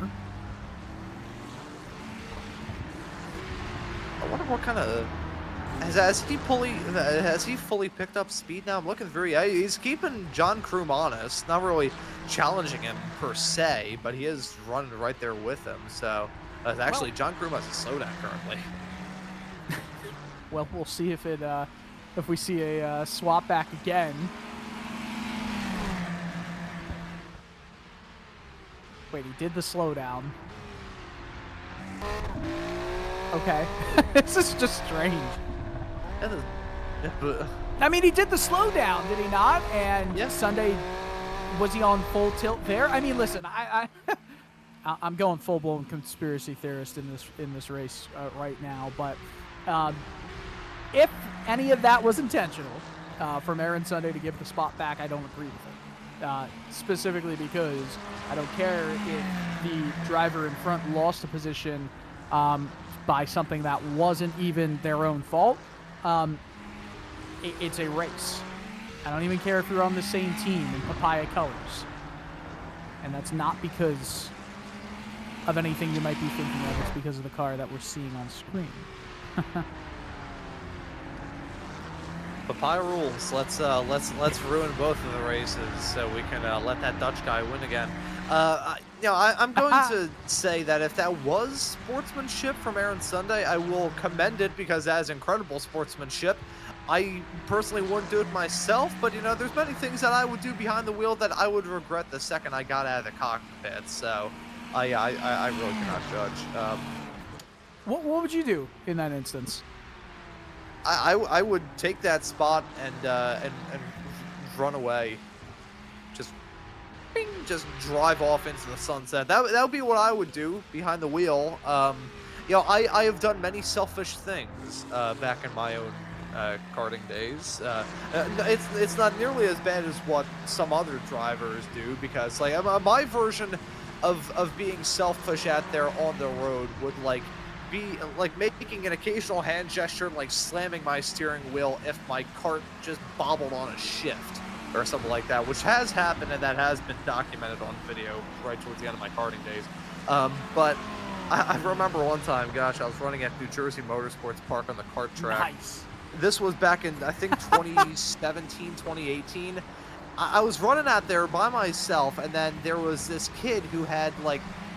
Speaker 2: I wonder what kind of... Has he fully picked up speed now? I'm looking through. Yeah, he's keeping John Kroom honest, not really challenging him per se, but he is running right there with him. So actually, John Kroom has a slowdown currently.
Speaker 3: Well, we'll see if we see a swap back again. Wait, he did the slowdown. Okay, this is just strange. I mean, he did the slowdown, did he not? And
Speaker 2: yes.
Speaker 3: Sunday, was he on full tilt there? I mean, listen, I'm going full-blown conspiracy theorist in this race right now, but if any of that was intentional from Aaron Sunday to give the spot back, I don't agree with it. Specifically because I don't care if the driver in front lost a position by something that wasn't even their own fault. It's a race. I don't even care if you're on the same team in papaya colors. And that's not because of anything you might be thinking of. It's because of the car that we're seeing on screen.
Speaker 2: Papaya rules. Let's ruin both of the races so we can let that Dutch guy win again. I'm going to say that if that was sportsmanship from Aaron Sunday, I will commend it because that is incredible sportsmanship. I personally wouldn't do it myself, but there's many things that I would do behind the wheel that I would regret the second I got out of the cockpit. So I really cannot judge.
Speaker 3: What would you do in that instance?
Speaker 2: I would take that spot and run away. Just drive off into the sunset. That would be what I would do behind the wheel. I have done many selfish things back in my own karting days. It's not nearly as bad as what some other drivers do, because my version of being selfish out there on the road would be making an occasional hand gesture and slamming my steering wheel if my cart just bobbled on a shift or something like that, which has happened and that has been documented on video right towards the end of my karting days. But I remember one time, gosh, I was running at New Jersey Motorsports Park on the kart track. Nice. This was back in, I think, 2017, 2018. I was running out there by myself, and then there was this kid who had,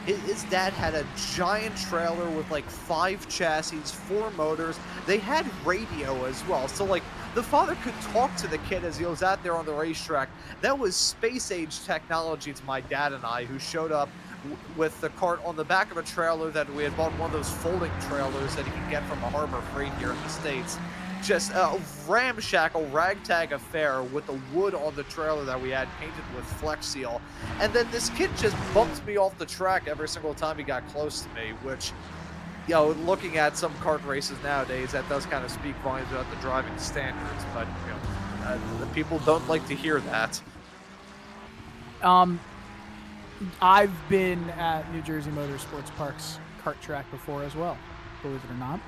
Speaker 2: his dad had a giant trailer with 5 chassis, 4 motors. They had radio as well. So the father could talk to the kid as he was out there on the racetrack. That was space age technology to my dad and I, who showed up with the cart on the back of a trailer that we had bought, one of those folding trailers that you can get from a Harbor Freight here in the States. just a ramshackle ragtag affair with the wood on the trailer that we had painted with Flex Seal. And then this kid just bumped me off the track every single time he got close to me, which, you know, looking at some kart races nowadays, that does kind of speak volumes about the driving standards, but, you know, the people don't like to hear that.
Speaker 3: I've been at New Jersey Motorsports Park's kart track before as well, believe it or not.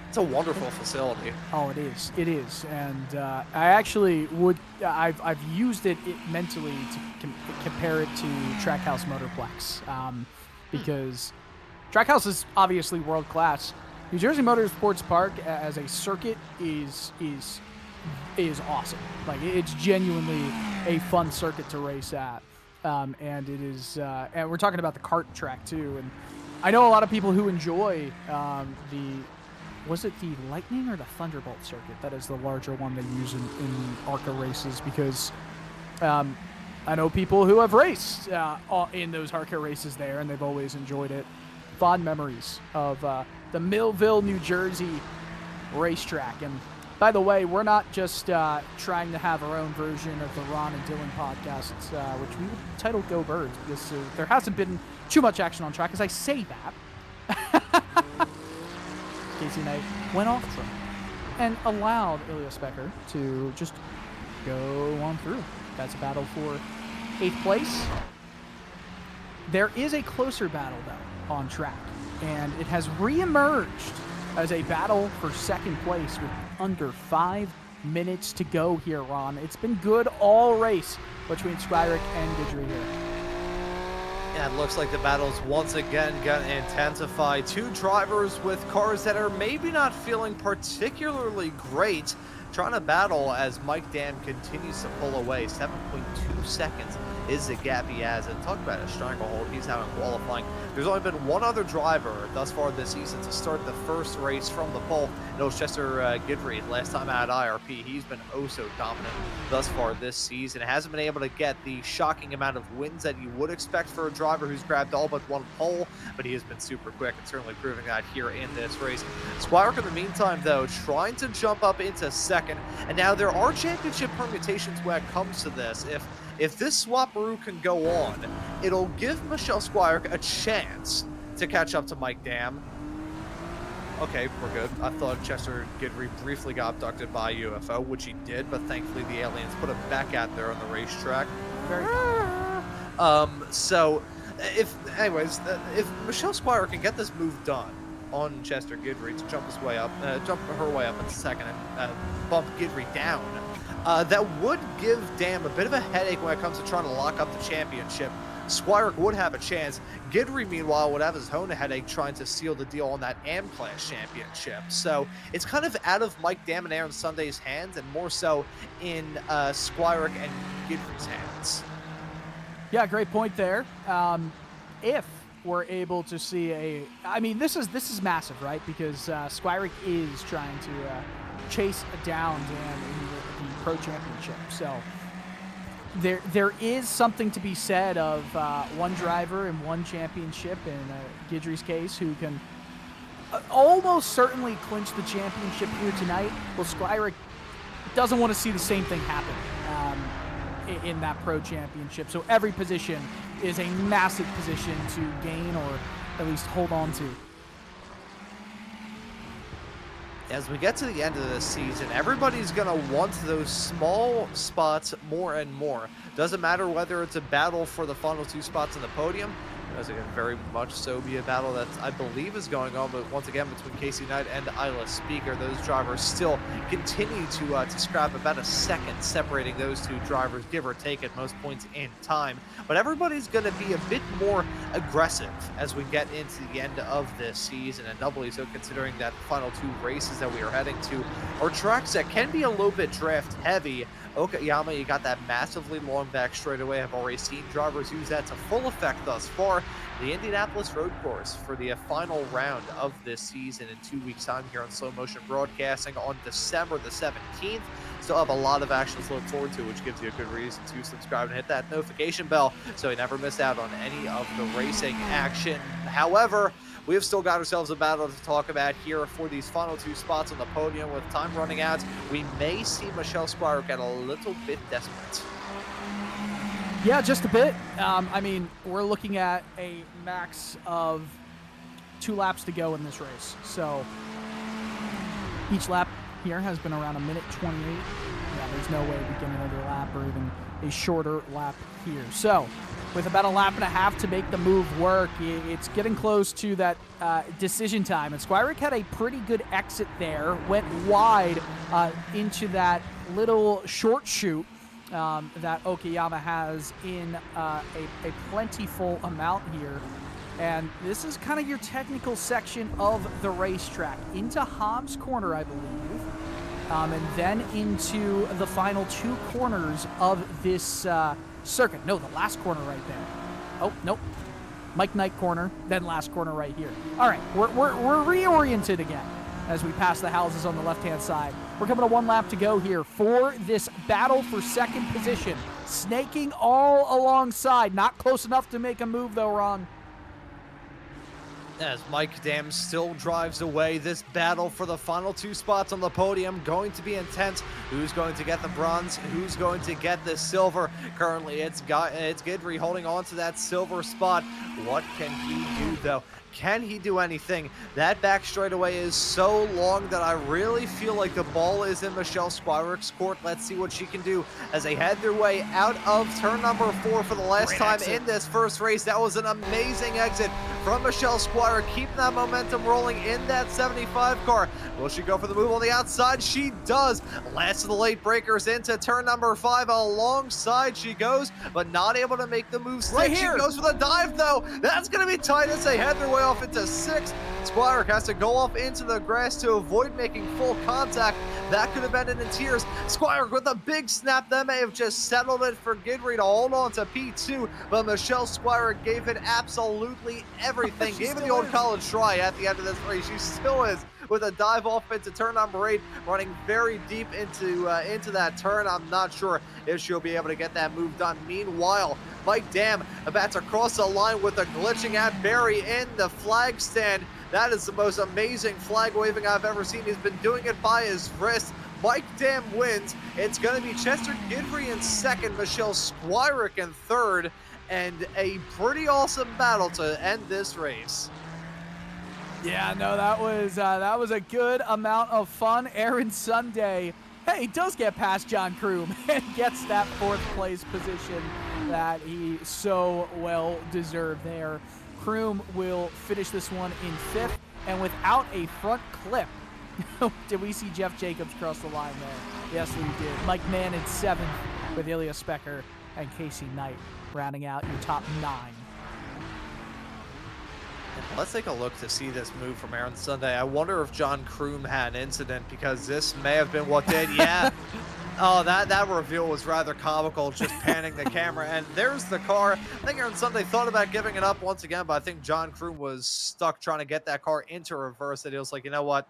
Speaker 2: It's a wonderful facility.
Speaker 3: Oh, it is. It is. And I actually would, I've used it mentally to compare it to Trackhouse Motorplex, because Trackhouse is obviously world class. New Jersey Motorsports Park as a circuit is awesome. Like, it's genuinely a fun circuit to race at. And it is, and we're talking about the kart track too. And I know a lot of people who enjoy was it the Lightning or the Thunderbolt circuit? That is the larger one they use in ARCA races, because I know people who have raced in those ARCA races there, and they've always enjoyed it. Fond memories of the Millville, New Jersey racetrack. And by the way, we're not just trying to have our own version of the Ron and Dylan podcasts, which we would title Go Birds, because there hasn't been too much action on track. As I say that, Casey Knight went off track and allowed Ilya Specker to just go on through. That's a battle for 8th place. There is a closer battle, though, on track, and it has reemerged as a battle for 2nd place with under 5 minutes to go here, Ron. It's been good all race between Skyrick and Guidry here.
Speaker 2: Yeah, it looks like the battle's once again going to intensify. Two drivers with cars that are maybe not feeling particularly great, trying to battle as Mike Dam continues to pull away. 7.2 seconds is the gap he has. And talk about a stranglehold he's having qualifying. There's only been one other driver thus far this season to start the first race from the pole. It was Chester Guidry. Last time out at IRP, he's been oh so dominant thus far this season. Hasn't been able to get the shocking amount of wins that you would expect for a driver who's grabbed all but one pole, but he has been super quick and certainly proving that here in this race. Squire, in the meantime, though, trying to jump up into 2nd, and now there are championship permutations when it comes to this. If this swaparoo can go on, it'll give Michelle Squire a chance to catch up to Mike Dam. Okay, we're good. I thought Chester Guidry briefly got abducted by a UFO, which he did, but thankfully the aliens put him back out there on the racetrack.
Speaker 3: Very
Speaker 2: so, if Michelle Squire can get this move done on Chester Guidry to jump her way up into 2nd and bump Guidry down, that would give Dam a bit of a headache when it comes to trying to lock up the championship. Squire would have a chance. Guidry, meanwhile, would have his own headache trying to seal the deal on that AM-Class championship. So it's kind of out of Mike Dam and Aaron Sunday's hands, and more so in Squire and Guidry's hands.
Speaker 3: Yeah, great point there. If we're able to see this is massive, right? Because Squire is trying to chase down Dan in the Pro Championship. So there is something to be said of one driver and one championship, in Guidry's case, who can almost certainly clinch the championship here tonight. Well, Squire doesn't want to see the same thing happen in that Pro Championship. So every position is a massive position to gain, or at least hold on to.
Speaker 2: As we get to the end of this season, everybody's going to want those small spots more and more. Doesn't matter whether it's a battle for the final 2 spots on the podium. As it can very much so be a battle that I believe is going on, but once again between Casey Knight and Isla Speaker, those drivers still continue to scrap about a second separating those 2 drivers, give or take, at most points in time. But everybody's going to be a bit more aggressive as we get into the end of this season, and doubly so considering that the final 2 races that we are heading to are tracks that can be a little bit draft heavy. Okayama, you got that massively long back straightaway. I've already seen drivers use that to full effect thus far. The Indianapolis Road Course for the final round of this season in 2 weeks' time here on Slow Motion Broadcasting on December the 17th. Still have a lot of action to look forward to, which gives you a good reason to subscribe and hit that notification bell so you never miss out on any of the racing action. However, we have still got ourselves a battle to talk about here for these final 2 spots on the podium. With time running out, we may see Michelle Squire get a little bit desperate.
Speaker 3: Yeah, just a bit. I mean, we're looking at a max of 2 laps to go in this race. So each lap here has been around 1:28. Yeah, there's no way we get another lap or even a shorter lap here. So with about a lap and a half to make the move work, it's getting close to that decision time. And Squirick had a pretty good exit there, went wide into that little short chute that Okayama has in a plentiful amount here. And this is kind of your technical section of the racetrack. Into Hobbs Corner, I believe, and then into the final 2 corners of this circuit. No, the last corner right there. Oh, nope. Mike Knight corner, then last corner right here. All right, we're reoriented again as we pass the houses on the left-hand side. We're coming to 1 lap to go here for this battle for second position. Snaking all alongside. Not close enough to make a move, though, Ron.
Speaker 2: As Mike Dam still drives away, this battle for the final 2 spots on the podium going to be intense. Who's going to get the bronze? Who's going to get the silver? Currently, it's Guidry holding on to that silver spot. What can he do, though? Can he do anything? That back straightaway is so long that I really feel like the ball is in Michelle Squirick's court. Let's see what she can do as they head their way out of turn number 4 for the last time in this first race. That was an amazing exit from Michelle Squirick, keeping that momentum rolling in that 75 car. Will she go for the move on the outside? She does. Last of the late breakers into turn number 5. Alongside she goes, but not able to make the move stick.
Speaker 3: Right here.
Speaker 2: She goes for the dive, though. That's going to be tight as they head their way off into 6th. Squirick has to go off into the grass to avoid making full contact. That could have ended in tears. Squirick with a big snap. That may have just settled it for Guidry to hold on to P2, but Michelle Squirick gave it absolutely everything. Gave it the old college try at the end of this race. She still is, with a dive off into turn number 8, running very deep into that turn. I'm not sure if she'll be able to get that move done. Meanwhile, Mike Dam about to cross the line with a glitching at Barry in the flag stand. That is the most amazing flag waving I've ever seen. He's been doing it by his wrist. Mike Dam wins. It's going to be Chester Guidry in 2nd, Michelle Squirick in 3rd, and a pretty awesome battle to end this race.
Speaker 3: Yeah, no, that was a good amount of fun. Aaron Sunday, hey, does get past John Kroom and gets that 4th place position that he so well deserved there. Kroom will finish this one in 5th, and without a front clip. Did we see Jeff Jacobs cross the line there? Yes, we did. Mike Mann in 7th with Ilya Specker and Casey Knight rounding out your top 9.
Speaker 2: Let's take a look to see this move from Aaron Sunday. I wonder if John Kroom had an incident, because this may have been what did. Yeah. Oh, that reveal was rather comical, just panning the camera. And there's the car. I think Aaron Sunday thought about giving it up once again, but I think John Kroom was stuck trying to get that car into reverse. And he was like, you know what?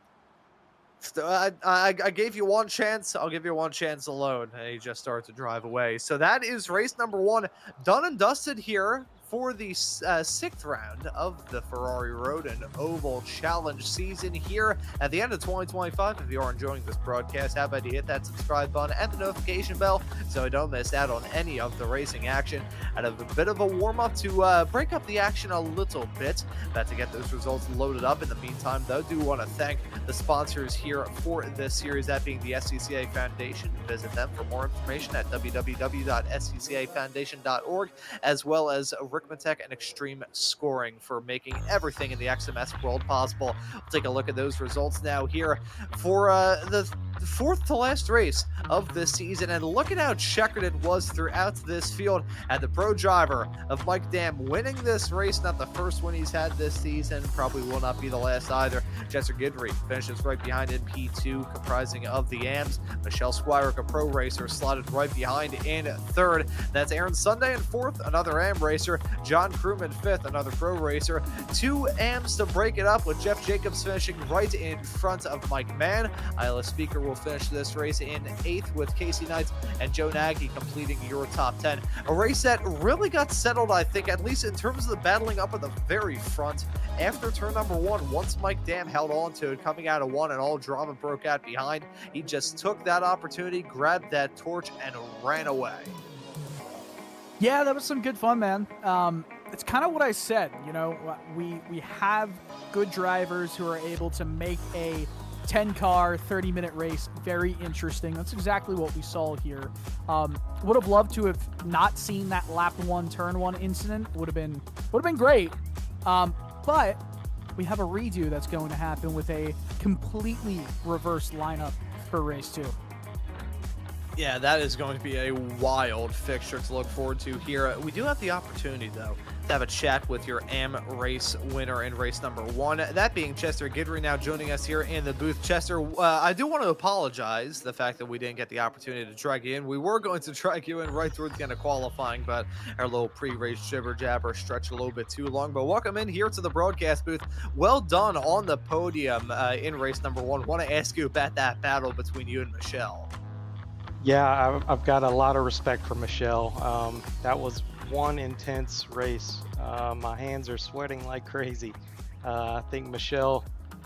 Speaker 2: I gave you one chance. I'll give you one chance alone. And he just started to drive away. So that is race number 1 done and dusted here for the 6th round of the Ferrari Road and Oval Challenge season here at the end of 2025. If you are enjoying this broadcast, how about you hit that subscribe button and the notification bell so you don't miss out on any of the racing action. Out of a bit of a warm-up to break up the action a little bit. About to get those results loaded up. In the meantime, though, do want to thank the sponsors here for this series, that being the SCCA Foundation. Visit them for more information at www.sccafoundation.org, as well as Ricmotech and Xtreme Scoring for making everything in the XMS world possible. We'll take a look at those results now here for the 4th to last race of this season, and look at how checkered it was throughout this field. And the pro driver of Mike Dam winning this race, not the first one he's had this season, probably will not be the last either. Chester Guidry finishes right behind in P2, comprising of the AMs. Michelle Squirick, a pro racer, slotted right behind in 3rd. That's Aaron Sunday in 4th, another AM racer. John Kroom in 5th, another pro racer. 2 AMs to break it up, with Jeff Jacobs finishing right in front of Mike Mann. Isla Speaker will will finish this race in 8th, with Casey Knights and Joe Nagy completing your top 10. A race that really got settled, I think, at least in terms of the battling up at the very front. After turn number 1, once Mike Dam held on to it, coming out of 1 and all drama broke out behind, he just took that opportunity, grabbed that torch, and ran away.
Speaker 3: Yeah, that was some good fun, man. It's kind of what I said. You know, we have good drivers who are able to make a 10-car, 30-minute race very interesting. That's exactly what we saw here. Would have loved to have not seen that lap 1, turn 1 incident. Would have been great. But we have a redo that's going to happen with a completely reversed lineup for race 2.
Speaker 2: Yeah, that is going to be a wild fixture to look forward to here. We do have the opportunity, though, to have a chat with your AM race winner in race number 1. That being Chester Guidry, now joining us here in the booth. Chester, I do want to apologize the fact that we didn't get the opportunity to drag you in. We were going to drag you in right towards the end of qualifying, but our little pre-race jibber jabber stretched a little bit too long. But welcome in here to the broadcast booth. Well done on the podium in race number 1. Want to ask you about that battle between you and Michelle.
Speaker 4: Yeah, I've got a lot of respect for Michelle. That was one intense race. My hands are sweating like crazy. I think Michelle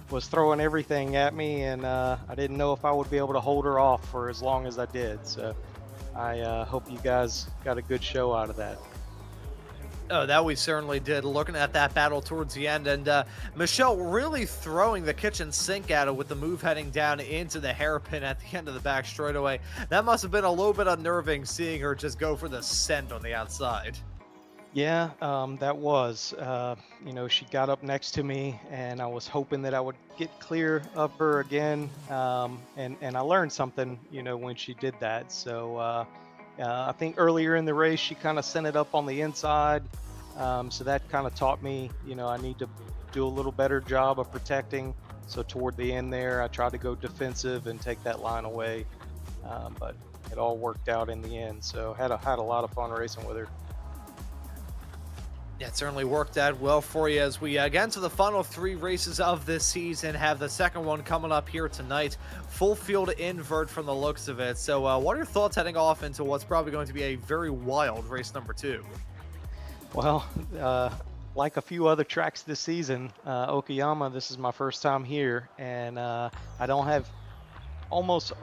Speaker 4: was throwing everything at me, and I didn't know if I would be able to hold her off for as long as I did. So I hope you guys got a good show out of that.
Speaker 2: Oh, that we certainly did, looking at that battle towards the end. And Michelle really throwing the kitchen sink at it with the move heading down into the hairpin at the end of the back straightaway. That must have been a little bit unnerving, seeing her just go for the send on the outside.
Speaker 4: Yeah, that was. You know, she got up next to me, and I was hoping that I would get clear of her again. And I learned something, you know, when she did that. So I think earlier in the race, she kind of sent it up on the inside. So that kind of taught me, you know, I need to do a little better job of protecting. So toward the end there, I tried to go defensive and take that line away. But it all worked out in the end. So had a lot of fun racing with her.
Speaker 2: Yeah, it certainly worked out well for you as we get into the final 3 races of this season. Have the second one coming up here tonight. Full field invert from the looks of it. So what are your thoughts heading off into what's probably going to be a very wild race number 2?
Speaker 4: Well, like a few other tracks this season, Okayama, this is my first time here, and I don't have almost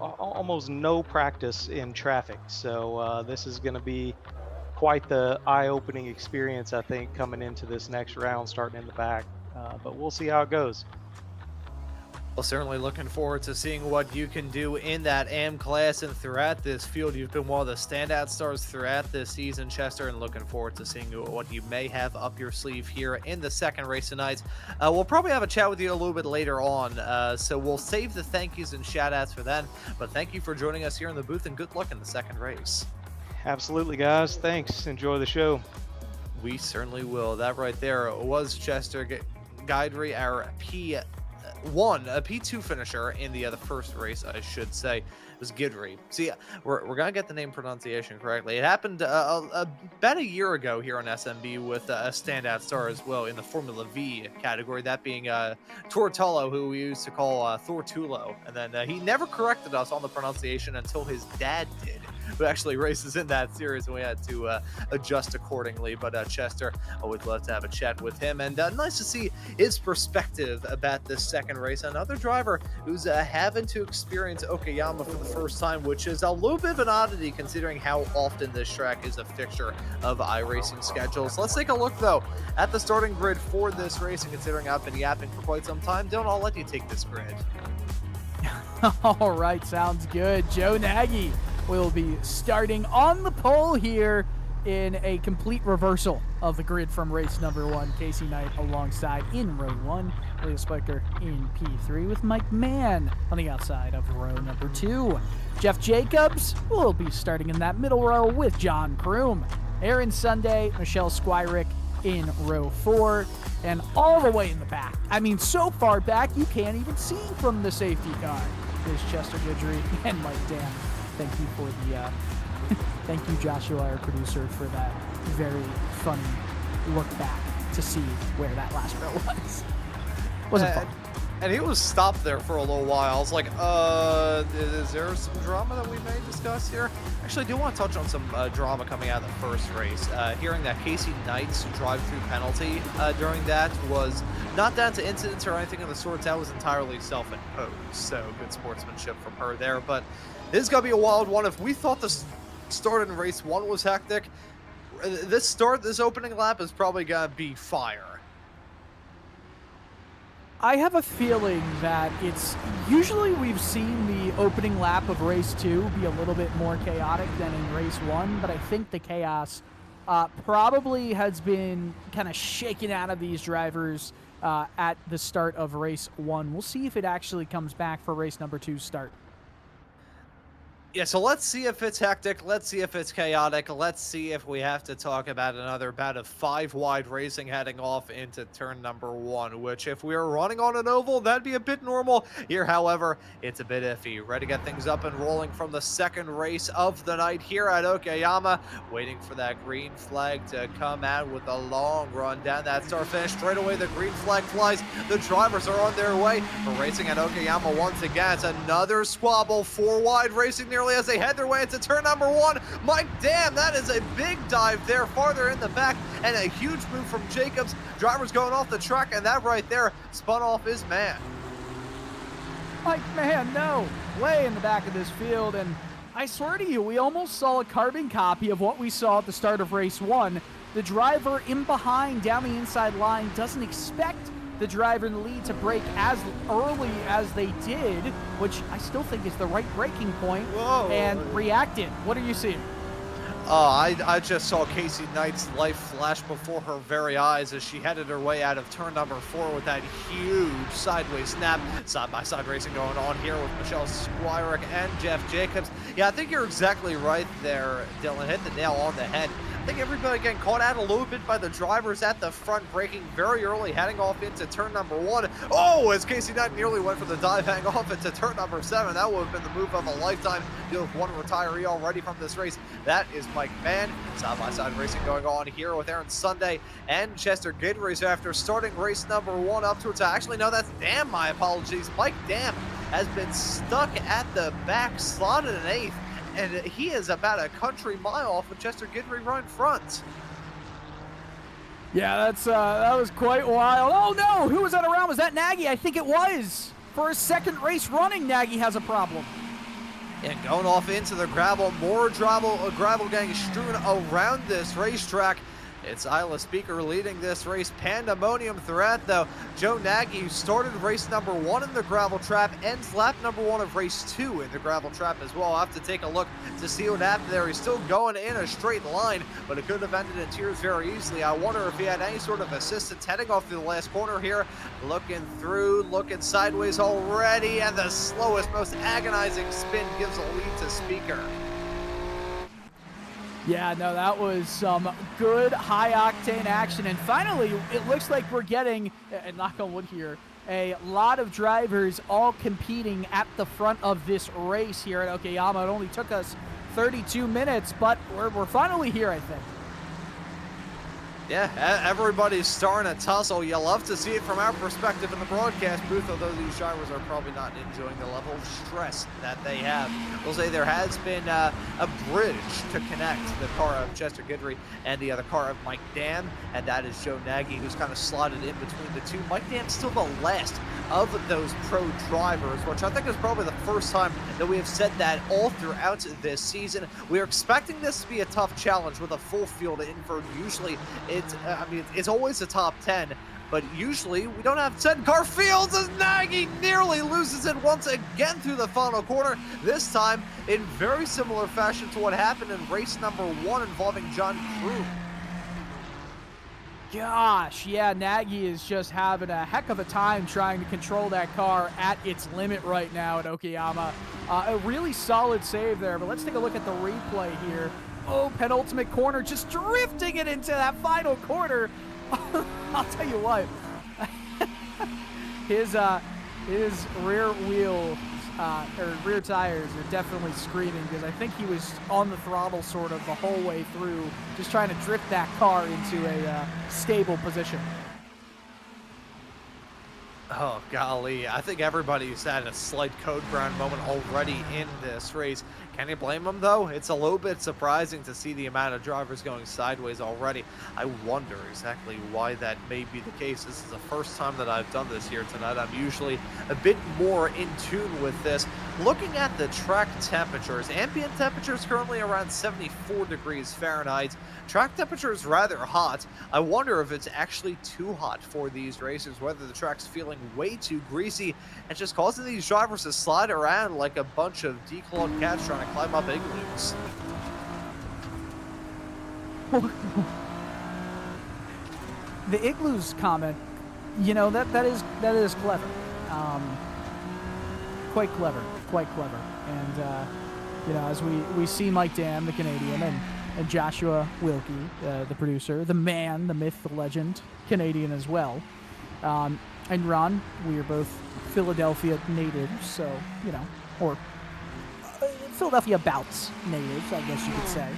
Speaker 4: no practice in traffic. So this is going to be quite the eye-opening experience, I think, coming into this next round, starting in the back. But we'll see how it goes.
Speaker 2: Well, certainly looking forward to seeing what you can do in that AM class and throughout this field. You've been one of the standout stars throughout this season, Chester, and looking forward to seeing what you may have up your sleeve here in the second race tonight. We'll probably have a chat with you a little bit later on, so we'll save the thank yous and shout outs for then. But thank you for joining us here in the booth, and good luck in the second race.
Speaker 4: Absolutely, guys. Thanks. Enjoy the show.
Speaker 2: We certainly will. That right there was Chester Guidry, our P1, a P2 finisher in the first race, I should say. It was Guidry. See, we're going to get the name pronunciation correctly. It happened about a year ago here on SMB with a standout star as well in the Formula V category, that being Tortolo, who we used to call Thortulo. And then he never corrected us on the pronunciation until his dad did, who actually races in that series, and we had to adjust accordingly. But Chester, always love to have a chat with him, and nice to see his perspective about this second race. Another driver who's having to experience Okayama for the first time, which is a little bit of an oddity considering how often this track is a fixture of iRacing schedules. Let's take a look, though, at the starting grid for this race, and considering I've been yapping for quite some time, Dylan, I'll let you take this grid.
Speaker 3: All right, sounds good. Joe Nagy will be starting on the pole here in a complete reversal of the grid from race number 1. Casey Knight alongside in row 1. Leo Spiker in P3 with Mike Mann on the outside of row number 2. Jeff Jacobs will be starting in that middle row with John Kroom. Aaron Sunday, Michelle Squirick in row 4. And all the way in the back, I mean, so far back you can't even see from the safety car, is Chester Guidry and Mike Dam. Thank you for the, thank you, Joshua, our producer, for that very funny look back to see where that last row was. Wasn't fun.
Speaker 2: And he was stopped there for a little while. I was like, is there some drama that we may discuss here? Actually, I do want to touch on some drama coming out of the first race. Hearing that Casey Knight's drive-through penalty during that was not down to incidents or anything of the sort. That was entirely self-imposed. So good sportsmanship from her there. But this is going to be a wild one. If we thought the start in race 1 was hectic, this opening lap is probably going to be fire.
Speaker 3: I have a feeling that it's usually we've seen the opening lap of race 2 be a little bit more chaotic than in race 1, but I think the chaos probably has been kind of shaken out of these drivers at the start of race 1. We'll see if it actually comes back for race number 2's start.
Speaker 2: Yeah, so let's see if it's hectic. Let's see if it's chaotic. Let's see if we have to talk about another bout of 5-wide racing heading off into turn number 1, which if we were running on an oval, that'd be a bit normal. Here, however, it's a bit iffy. Ready to get things up and rolling from the second race of the night here at Okayama. Waiting for that green flag to come out with a long run down that start finish. Straight away, the green flag flies. The drivers are on their way for racing at Okayama once again. It's another squabble, 4-wide racing nearly as they head their way into turn number 1. Mike, damn, that is a big dive there farther in the back and a huge move from Jacobs. Drivers going off the track, and that right there spun off his man.
Speaker 3: Mike, man, no. Way in the back of this field, and I swear to you, we almost saw a carbon copy of what we saw at the start of race 1. The driver in behind down the inside line doesn't expect the driver in the lead to brake as early as they did, which I still think is the right braking point.
Speaker 2: Whoa.
Speaker 3: And reacted. What are you seeing?
Speaker 2: I just saw Casey Knight's life flash before her very eyes as she headed her way out of turn number 4 with that huge sideways snap. Side-by-side racing going on here with Michelle Squirick and Jeff Jacobs. Yeah, I think you're exactly right there, Dylan. Hit the nail on the head. I think everybody getting caught out a little bit by the drivers at the front, braking very early, heading off into turn number 1. Oh, as Casey Knight nearly went for the dive hang off into turn number 7. That would have been the move of a lifetime. Deal with one retiree already from this race. That is Mike Mann. Side-by-side racing going on here with Aaron Sunday and Chester Gidry. After starting race number 1 up towards, actually, no, that's Dam, my apologies. Mike Dam has been stuck at the back, slotted in 8th. And he is about a country mile off of Chester Gidry right in front.
Speaker 3: Yeah, that was quite wild. Oh no, who was that around? Was that Nagy? I think it was. For his second race running, Nagy has a problem.
Speaker 2: And going off into the gravel, more gravel getting strewn around this racetrack. It's Isla Speaker leading this race. Pandemonium throughout, though. Joe Nagy started race number 1 in the gravel trap, ends lap number 1 of race 2 in the gravel trap as well. I'll have to take a look to see what happened there. He's still going in a straight line, but it could have ended in tears very easily. I wonder if he had any sort of assistance heading off to the last corner here. Looking through, looking sideways already, and the slowest, most agonizing spin gives a lead to Speaker.
Speaker 3: Yeah, no, that was some good high-octane action. And finally, it looks like we're getting, and knock on wood here, a lot of drivers all competing at the front of this race here at Okayama. It only took us 32 minutes, but we're finally here, I think.
Speaker 2: Yeah, everybody's starting to tussle. You love to see it from our perspective in the broadcast booth, although these drivers are probably not enjoying the level of stress that they have. We'll say there has been a bridge to connect the car of Chester Gidry and the other car of Mike Dam, and that is Joe Nagy, who's kind of slotted in between the two. Mike Dam's still the last of those pro drivers, which I think is probably the first time that we have said that all throughout this season. We are expecting this to be a tough challenge with a full field of Inford. Usually it's always a top 10, but usually we don't have 10-car fields as Nagy nearly loses it once again through the final corner, this time in very similar fashion to what happened in race number 1 involving John Crew.
Speaker 3: Gosh, yeah, Nagy is just having a heck of a time trying to control that car at its limit right now at Okayama. A really solid save there, but let's take a look at the replay here. Oh, penultimate corner, just drifting it into that final corner. I'll tell you what, his rear wheel or rear tires are definitely screaming, because I think he was on the throttle sort of the whole way through, just trying to drift that car into a stable position.
Speaker 2: Oh, golly. I think everybody's had a slight code brown moment already in this race. Can you blame them, though? It's a little bit surprising to see the amount of drivers going sideways already. I wonder exactly why that may be the case. This is the first time that I've done this here tonight. I'm usually a bit more in tune with this. Looking at the track temperatures, ambient temperatures currently around 74 degrees Fahrenheit. Track temperature is rather hot. I wonder if it's actually too hot for these racers, whether the track's feeling way too greasy and just causing these drivers to slide around like a bunch of declawed cats trying to climb up igloos.
Speaker 3: The igloos comment, you know, that is clever. Quite clever. And you know, as we see Mike Dam, the Canadian, and Joshua Wilkie, the producer, the man, the myth, the legend, Canadian as well. And Ron, we are both Philadelphia natives, so, you know, or Philadelphia bouts natives, I guess you could say.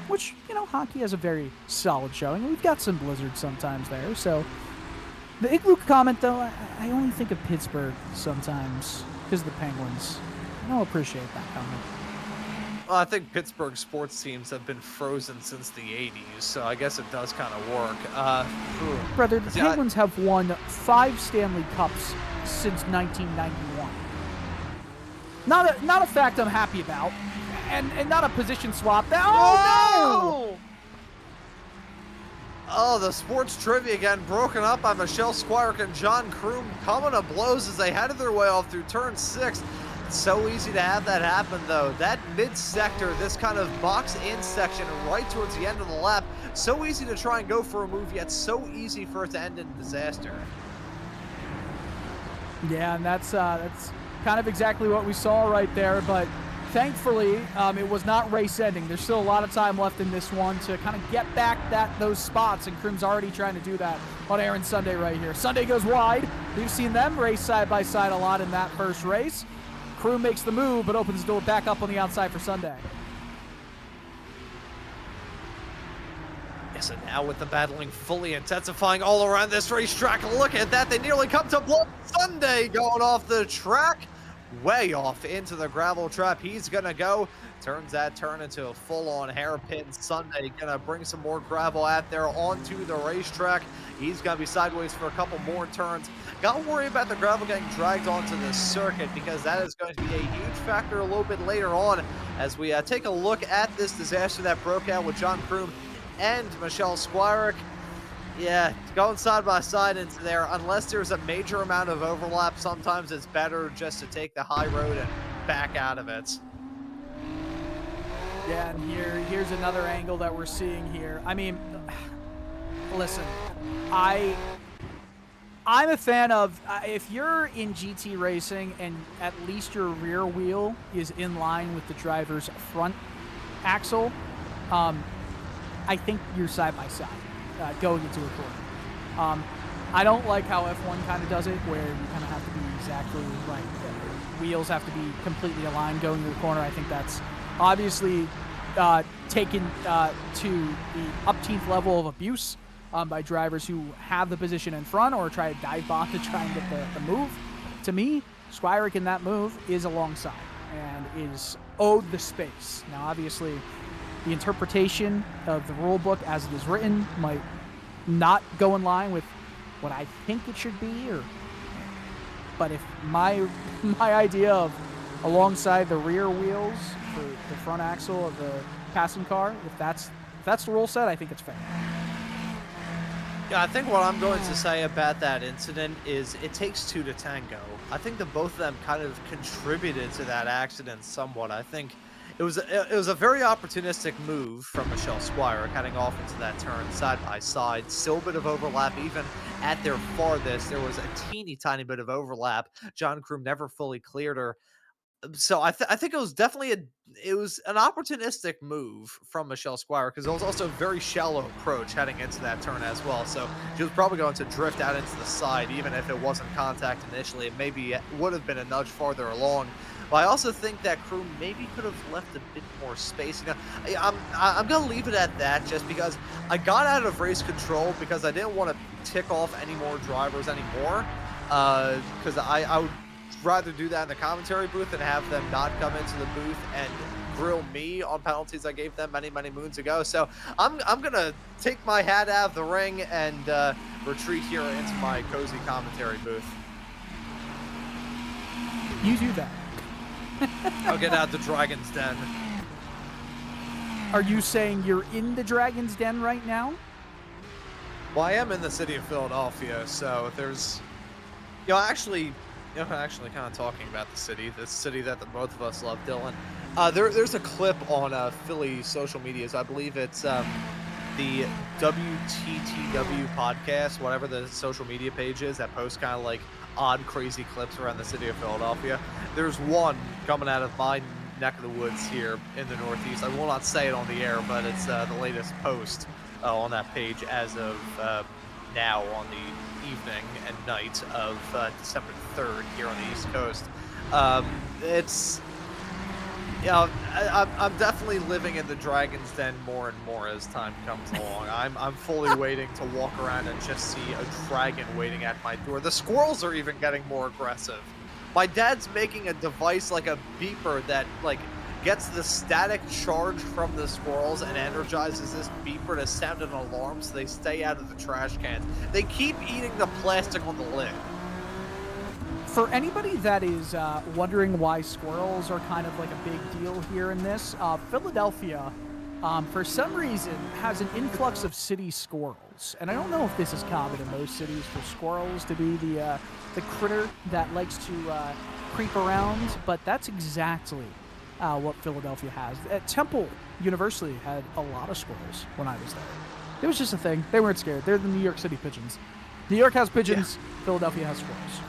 Speaker 3: Which, you know, hockey has a very solid showing. We've got some blizzards sometimes there, so. The igloo comment, though, I only think of Pittsburgh sometimes because of the Penguins. I don't appreciate that comment.
Speaker 2: Well, I think Pittsburgh sports teams have been frozen since the 80s, so I guess it does kind of work.
Speaker 3: Brother, the Penguins have won 5 Stanley Cups since 1991. Not a fact I'm happy about, and not a position swap. Oh, no!
Speaker 2: Oh, the sports trivia again broken up by Michelle Squires and John Kroom coming to blows as they headed their way off through turn 6. It's so easy to have that happen, though. That mid-sector, this kind of box-in section right towards the end of the lap, so easy to try and go for a move, yet so easy for it to end in disaster.
Speaker 3: Yeah, and that's kind of exactly what we saw right there, but thankfully, it was not race-ending. There's still a lot of time left in this one to kind of get back those spots, and Kroom's already trying to do that on Aaron Sunday right here. Sunday goes wide. We've seen them race side-by-side a lot in that first race. Kroom makes the move, but opens the door back up on the outside for Sunday.
Speaker 2: Yes, and now with the battling fully intensifying all around this racetrack, look at that. They nearly come to blood. Sunday going off the track. Way off into the gravel trap. He's gonna go. Turns that turn into a full-on hairpin. Sunday gonna bring some more gravel out there onto the racetrack. He's gonna be sideways for a couple more turns. Gotta worry about the gravel getting dragged onto the circuit because that is going to be a huge factor a little bit later on as we take a look at this disaster that broke out with John Kroom and Michelle Squires. Yeah, going side by side into there, unless there's a major amount of overlap, sometimes it's better just to take the high road and back out of it.
Speaker 3: Yeah, and here's another angle that we're seeing here. I mean, listen, I'm a fan of, if you're in GT racing and at least your rear wheel is in line with the driver's front axle, I think you're side by side. Going into a corner. I don't like how F1 kind of does it, where you kind of have to be exactly like wheels have to be completely aligned going to the corner. I think that's obviously taken to the upteenth level of abuse by drivers who have the position in front or try to dive bomb to try and get the move. To me, Squires in that move is alongside and is owed the space. Now, obviously, the interpretation of the rule book as it is written might not go in line with what I think it should be, but if my idea of alongside the rear wheels for the front axle of the passing car, if that's the rule set, I think it's fair.
Speaker 2: Yeah, I think what I'm going to say about that incident is it takes two to tango. I think that both of them kind of contributed to that accident somewhat. I think it was a very opportunistic move from Michelle Squires, heading off into that turn side by side. Still a bit of overlap, even at their farthest. There was a teeny tiny bit of overlap. John Kroom never fully cleared her. So I think it was definitely an opportunistic move from Michelle Squire because it was also a very shallow approach heading into that turn as well. So she was probably going to drift out into the side, even if it wasn't contact initially. It maybe would have been a nudge farther along. But I also think that crew maybe could have left a bit more space. You know, I'm gonna leave it at that just because I got out of race control because I didn't want to tick off any more drivers anymore. Because I would rather do that in the commentary booth and have them not come into the booth and grill me on penalties I gave them many moons ago. So I'm gonna take my hat out of the ring and retreat here into my cozy commentary booth.
Speaker 3: You do that.
Speaker 2: I'll get out the Dragon's Den.
Speaker 3: Are you saying you're in the Dragon's Den right now?
Speaker 2: Well, I am in the city of Philadelphia, so there's, actually kind of talking about the city that the both of us love, Dylan. There's a clip on Philly social medias. I believe it's the WTTW podcast, whatever the social media page is, that posts kind of like odd, crazy clips around the city of Philadelphia. There's one coming out of my neck of the woods here in the Northeast. I will not say it on the air, but it's the latest post on that page as of now on the evening and night of December 3rd here on the East Coast. It's, I'm definitely living in the Dragon's Den more and more as time comes along. I'm fully waiting to walk around and just see a dragon waiting at my door. The squirrels are even getting more aggressive. My dad's making a device like a beeper that like gets the static charge from the squirrels and energizes this beeper to sound an alarm so they stay out of the trash cans. They keep eating the plastic on the lid.
Speaker 3: For anybody that is wondering why squirrels are kind of like a big deal here in this, Philadelphia, for some reason, has an influx of city squirrels. And I don't know if this is common in most cities for squirrels to be the critter that likes to creep around, but that's exactly what Philadelphia has. At Temple University had a lot of squirrels when I was there. It was just a thing. They weren't scared. They're the New York City pigeons. New York has pigeons. Yeah. Philadelphia has squirrels.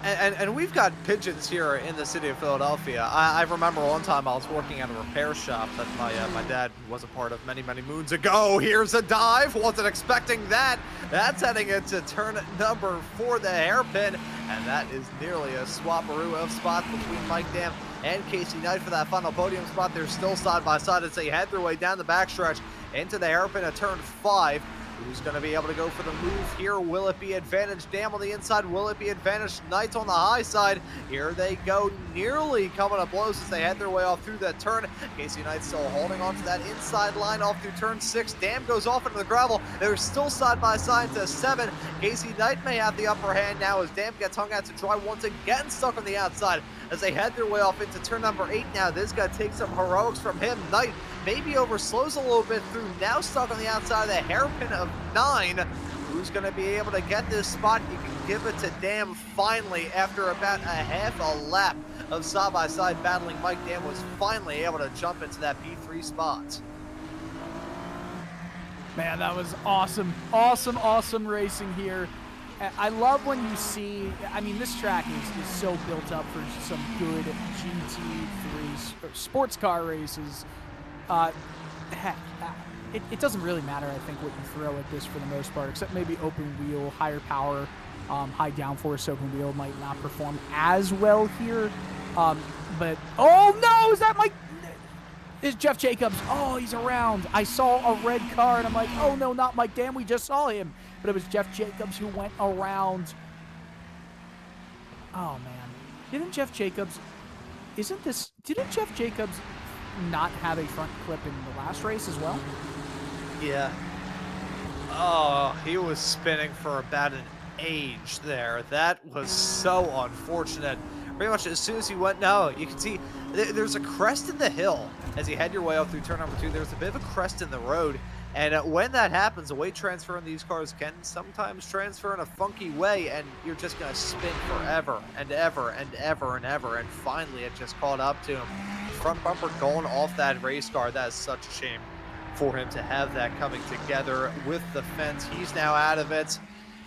Speaker 2: And we've got pigeons here in the city of Philadelphia. I remember one time I was working at a repair shop that my dad was a part of many moons ago. Here's a dive. Wasn't expecting that. That's heading into turn number 4, the hairpin. And that is nearly a swapperoo of spots between Mike Dam and Casey Knight for that final podium spot. They're still side by side as they head their way down the backstretch into the hairpin at turn 5. Who's going to be able to go for the move here? Will it be advantage Dam on the inside? Will it be advantage Knight on the high side? Here they go, nearly coming to blows as they head their way off through that turn. Casey Knight still holding on to that inside line off through turn 6. Dam goes off into the gravel. They're still side by side to 7. Casey Knight may have the upper hand now as Dam gets hung out to dry once again, stuck on the outside as they head their way off into turn number 8 now. This is going to take some heroics from him. Knight maybe overslows a little bit through, now stuck on the outside of the hairpin of 9. Who's going to be able to get this spot? You can give it to Dam finally after about a half a lap of side-by-side battling. Mike Dam was finally able to jump into that P3 spot.
Speaker 3: Man, that was awesome. Awesome racing here. I love when you see, I mean, this track is so built up for some good GT3 sports car races. Heck, it doesn't really matter, I think, what you throw at this for the most part, except maybe open wheel, higher power, high downforce open wheel might not perform as well here. But, oh no, is that Mike? Is Jeff Jacobs? Oh, he's around. I saw a red car, and I'm like, oh no, not Mike Dam. We just saw him. But it was Jeff Jacobs who went around. Oh man, didn't Jeff Jacobs not have a front clip in the last race as well?
Speaker 2: Yeah. Oh, he was spinning for about an age there. That was so unfortunate. Pretty much as soon as he went, no, you can see there's a crest in the hill as you head your way up through turn number 2. There's a bit of a crest in the road. And when that happens, the weight transfer in these cars can sometimes transfer in a funky way, and you're just going to spin forever and ever and ever and ever. And finally, it just caught up to him. Front bumper going off that race car. That is such a shame for him to have that coming together with the fence. He's now out of it.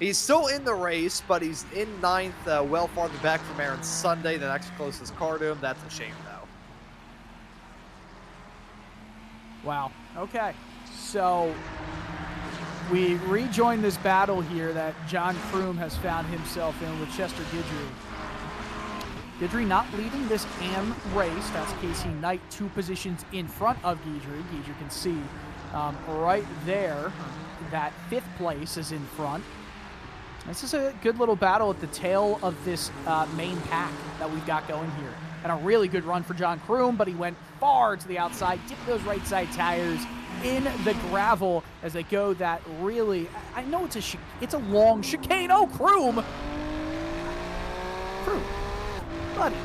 Speaker 2: He's still in the race, but he's in 9th, well farther back from Aaron Sunday, the next closest car to him. That's a shame, though.
Speaker 3: Wow. Okay. So we rejoin this battle here that John Kroom has found himself in with Chester Guidry. Guidry not leading this AM race. That's Casey Knight 2 positions in front of Guidry. Guidry can see right there that 5th place is in front. This is a good little battle at the tail of this main pack that we've got going here. And a really good run for John Kroom, but he went far to the outside, dipped those right side tires in the gravel as they go that really, I know it's a long chicane. Oh, Kroom! Kroom, buddy,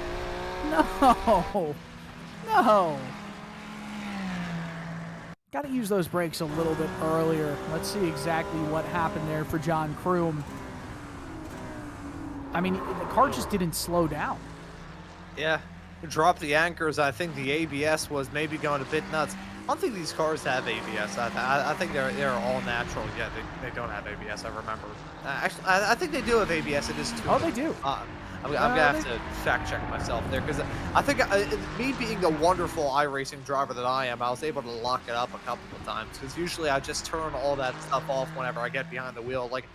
Speaker 3: no. Got to use those brakes a little bit earlier. Let's see exactly what happened there for John Kroom. I mean, the car just didn't slow down.
Speaker 2: Yeah, drop the anchors. I think the ABS was maybe going a bit nuts. I don't think these cars have ABS. I think they're all natural. Yeah, they don't have ABS. I remember. Actually, I think they do have ABS. It is too.
Speaker 3: Oh, they do.
Speaker 2: I'm gonna have to fact check myself there because I think me being the wonderful iRacing driver that I am, I was able to lock it up a couple of times because usually I just turn all that stuff off whenever I get behind the wheel. Like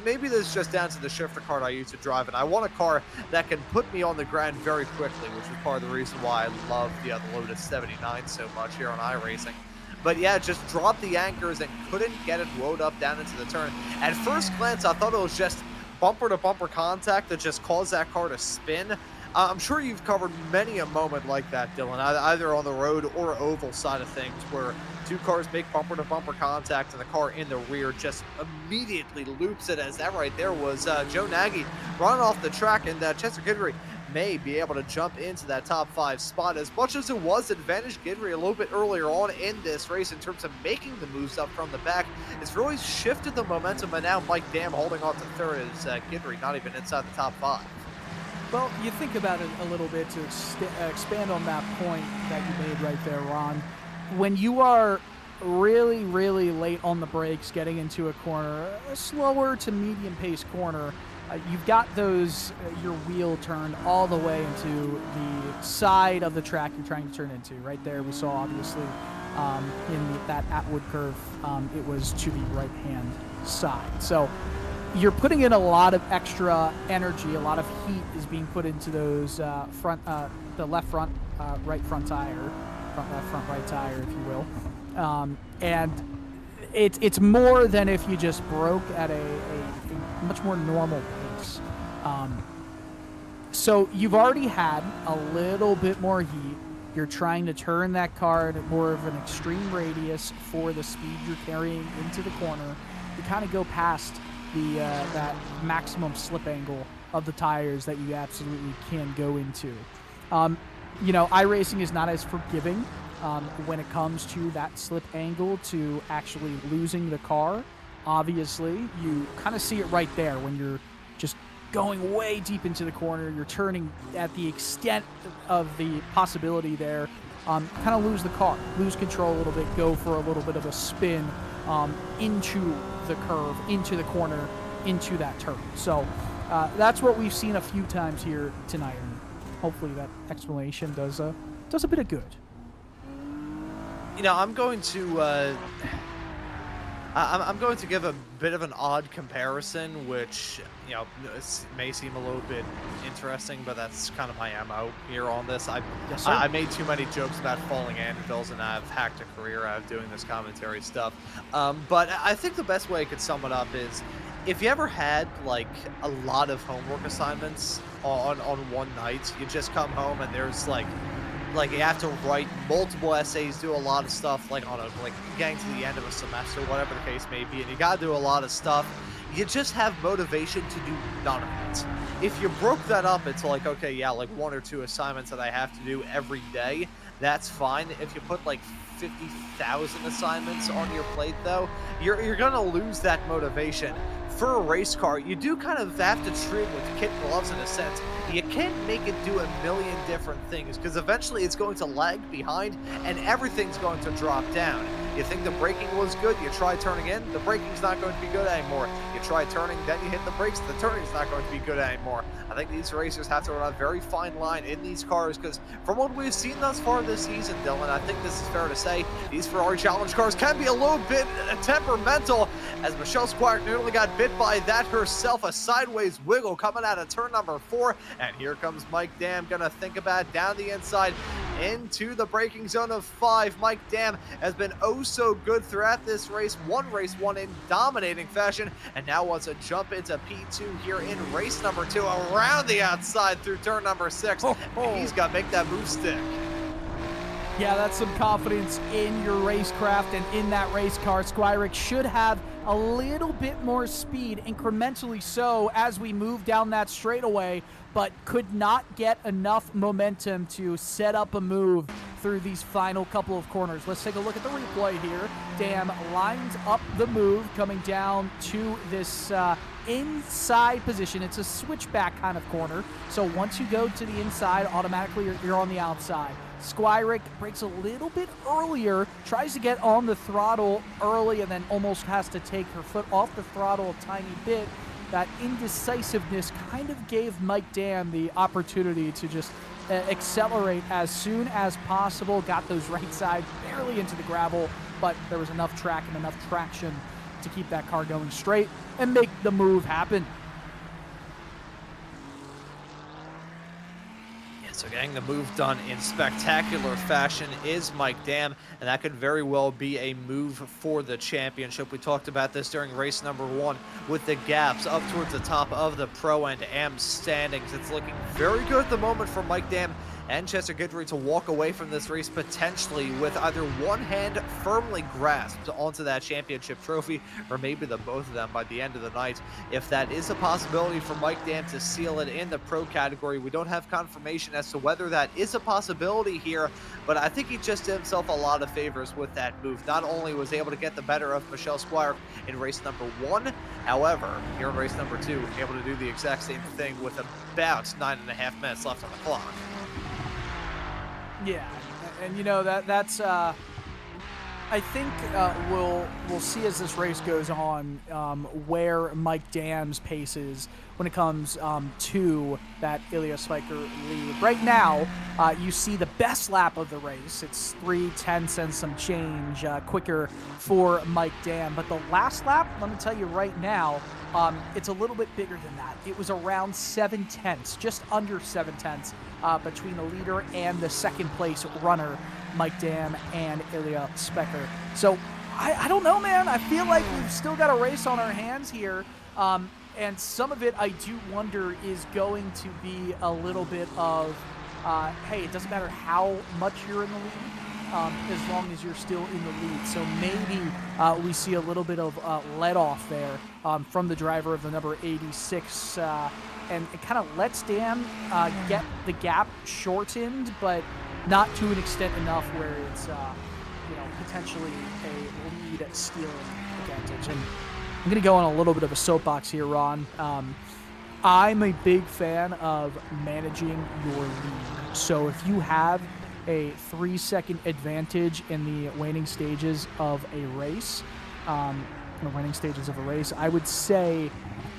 Speaker 2: maybe this is just down to the shifter card I use to drive it. I want a car that can put me on the ground very quickly, which is part of the reason why I love the Lotus 79 so much here on iRacing. But yeah, just dropped the anchors and couldn't get it woed up down into the turn. At first glance, I thought it was just bumper-to-bumper contact that just caused that car to spin. I'm sure you've covered many a moment like that, Dylan, either on the road or oval side of things, where two cars make bumper-to-bumper contact and the car in the rear just immediately loops it, as that right there was Joe Nagy running off the track, and Chester Guidry may be able to jump into that top 5 spot. As much as it was advantage Guidry a little bit earlier on in this race in terms of making the moves up from the back, it's really shifted the momentum, and now Mike Dam holding on to third as Guidry not even inside the top 5.
Speaker 3: Well, you think about it a little bit to expand on that point that you made right there, Ron. When you are really, really late on the brakes getting into a corner, a slower to medium pace corner, you've got those, your wheel turned all the way into the side of the track you're trying to turn into. Right there, we saw obviously in that Atwood curve, it was to the right-hand side. So you're putting in a lot of extra energy, a lot of heat is being put into those the left front, right front tire, front left, front right tire, if you will. And it's more than if you just broke at a much more normal pace. So you've already had a little bit more heat. You're trying to turn that car at more of an extreme radius for the speed you're carrying into the corner. You kind of go past the that maximum slip angle of the tires that you absolutely can go into. You know, iRacing is not as forgiving when it comes to that slip angle to actually losing the car. Obviously, you kind of see it right there when you're just going way deep into the corner. You're turning at the extent of the possibility there. Kind of lose the car, lose control a little bit, go for a little bit of a spin into the curve, into the corner, into that turn. So that's what we've seen a few times here tonight, and hopefully that explanation does a bit of good.
Speaker 2: You know, I'm going to give a bit of an odd comparison, which, you know, may seem a little bit interesting, but that's kind of my MO here on this. I made too many jokes about falling anvils, and I've hacked a career out of doing this commentary stuff. But I think the best way I could sum it up is, if you ever had like a lot of homework assignments on one night, you just come home and there's like you have to write multiple essays, do a lot of stuff, like getting to the end of a semester, whatever the case may be, and you gotta do a lot of stuff. You just have motivation to do none of it. If you broke that up into like, okay, yeah, like 1 or 2 assignments that I have to do every day, that's fine. If you put like 150,000 assignments on your plate, though, you're going to lose that motivation. For a race car, you do kind of have to treat it with kit gloves in a sense. You can't make it do a million different things because eventually it's going to lag behind and everything's going to drop down. You think the braking was good, you try turning in, the braking's not going to be good anymore. You try turning, then you hit the brakes, the turning's not going to be good anymore. I think these racers have to run a very fine line in these cars because from what we've seen thus far this season, Dylan, I think this is fair to say, these Ferrari Challenge cars can be a little bit temperamental as Michelle Squire nearly got bit by that herself, a sideways wiggle coming out of turn number 4, and here comes Mike Dam, gonna think about it down the inside into the braking zone of 5. Mike Dam has been oh so good throughout this race. One race won in dominating fashion, and now wants to jump into P2 here in race number 2 around the outside through turn number 6. And he's got to make that move stick.
Speaker 3: Yeah, that's some confidence in your racecraft and in that race car. Squire should have a little bit more speed, incrementally so, as we move down that straightaway, but could not get enough momentum to set up a move through these final couple of corners. Let's take a look at the replay here. Dam lines up the move coming down to this inside position. It's a switchback kind of corner. So once you go to the inside, automatically you're on the outside. Squire breaks a little bit earlier, tries to get on the throttle early, and then almost has to take her foot off the throttle a tiny bit. That indecisiveness kind of gave Mike Dam the opportunity to just accelerate as soon as possible. Got those right side barely into the gravel, but there was enough track and enough traction to keep that car going straight and make the move happen.
Speaker 2: So getting the move done in spectacular fashion is Mike Dam, and that could very well be a move for the championship. We talked about this during race number 1 with the gaps up towards the top of the Pro and Am standings. It's looking very good at the moment for Mike Dam and Chester Guidry to walk away from this race potentially with either one hand firmly grasped onto that championship trophy, or maybe the both of them by the end of the night. If that is a possibility for Mike Dam to seal it in the Pro category, we don't have confirmation as to whether that is a possibility here, but I think he just did himself a lot of favors with that move. Not only was he able to get the better of Michelle Squire in race number 1, however, here in race number 2, able to do the exact same thing with about 9.5 minutes left on the clock.
Speaker 3: Yeah, and you know that's I think we'll see as this race goes on where Mike Dam's pace is when it comes to that Ilya Spiker lead. Right now, you see the best lap of the race. It's 3:10 and some change quicker for Mike Dam. But the last lap, let me tell you right now, it's a little bit bigger than that. It was around 7/10, just under 7/10 between the leader and the second place runner, Mike Dam and Ilya Spiker. So I don't know, man. I feel like we've still got a race on our hands here. And some of it, I do wonder, is going to be a little bit of, hey, it doesn't matter how much you're in the lead, as long as you're still in the lead. So maybe we see a little bit of let off there from the driver of the number 86, and it kind of lets Dam get the gap shortened, but not to an extent enough where it's, potentially a lead stealing advantage. And I'm going to go on a little bit of a soapbox here, Ron. I'm a big fan of managing your lead. So if you have a 3-second advantage in the waning stages of a race, I would say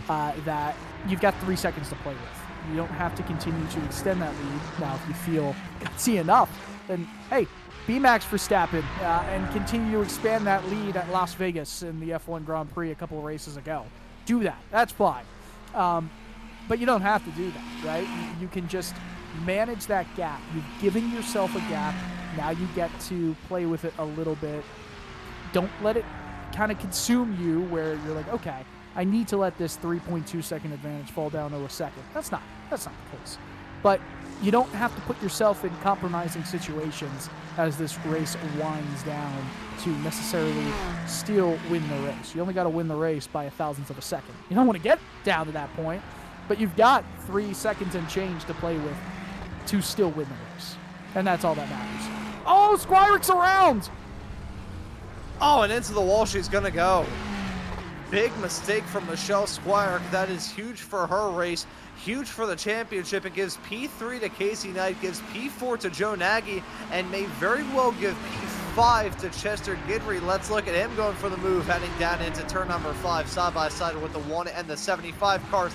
Speaker 3: that you've got 3 seconds to play with. You don't have to continue to extend that lead. Now, if you feel gutsy enough, then, hey, be Max Verstappen and continue to expand that lead at Las Vegas in the F1 Grand Prix a couple of races ago. Do that. That's fine. But you don't have to do that, right? You can just manage that gap. You've given yourself a gap. Now you get to play with it a little bit. Don't let it kind of consume you where you're like, okay, I need to let this 3.2 second advantage fall down to a second. That's not the case. But you don't have to put yourself in compromising situations as this race winds down to necessarily still win the race. You only got to win the race by 1,000th of a second. You don't want to get down to that point, but you've got 3 seconds and change to play with to still win the race. And that's all that matters. Oh, Squire's around!
Speaker 2: Oh, and into the wall she's gonna go. Big mistake from Michelle Squire. That is huge for her race, huge for the championship. It gives P3 to Casey Knight, gives P4 to Joe Nagy, and may very well give P5 to Chester Guidry. Let's look at him going for the move, heading down into turn number 5, side by side with the 1 and the 75 cars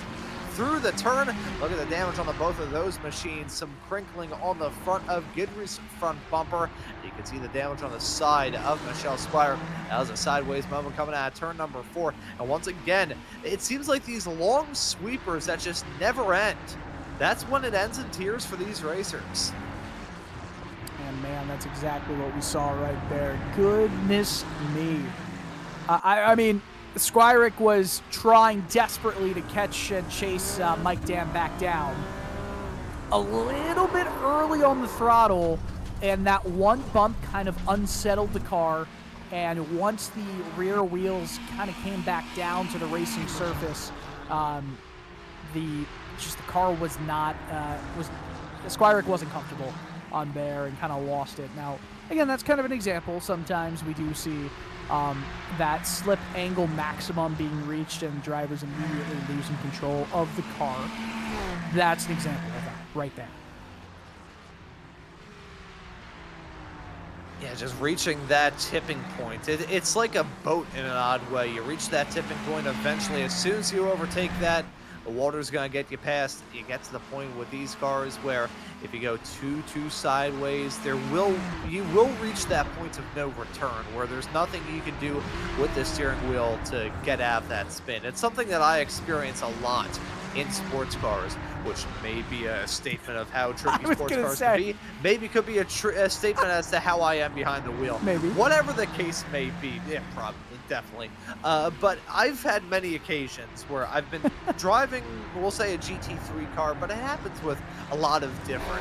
Speaker 2: through the turn. Look at the damage on the both of those machines. Some crinkling on the front of Guidry's front bumper. You can see the damage on the side of Michelle Squire. That was a sideways moment coming out of turn number 4. And once again, it seems like these long sweepers that just never end. That's when it ends in tears for these racers.
Speaker 3: And man, that's exactly what we saw right there. Goodness me. I mean, Squirick was trying desperately to catch and chase Mike Dam back down. A little bit early on the throttle, and that one bump kind of unsettled the car. And once the rear wheels kind of came back down to the racing surface, the car was not Squirick wasn't comfortable on there and kind of lost it. Now, again, that's kind of an example. Sometimes we do see that slip angle maximum being reached and drivers immediately losing control of the car. That's an example of that right there.
Speaker 2: Yeah, just reaching that tipping point. It's like a boat in an odd way. You reach that tipping point eventually. As soon as you overtake that, the water's going to get you past. You get to the point with these cars where if you go too sideways, you will reach that point of no return where there's nothing you can do with the steering wheel to get out of that spin. It's something that I experience a lot in sports cars, which may be a statement of how tricky sports cars can be. Maybe could be a statement as to how I am behind the wheel.
Speaker 3: Maybe.
Speaker 2: Whatever the case may be. Yeah, probably, definitely. But I've had many occasions where I've been driving, we'll say a GT3 car, but it happens with a lot of different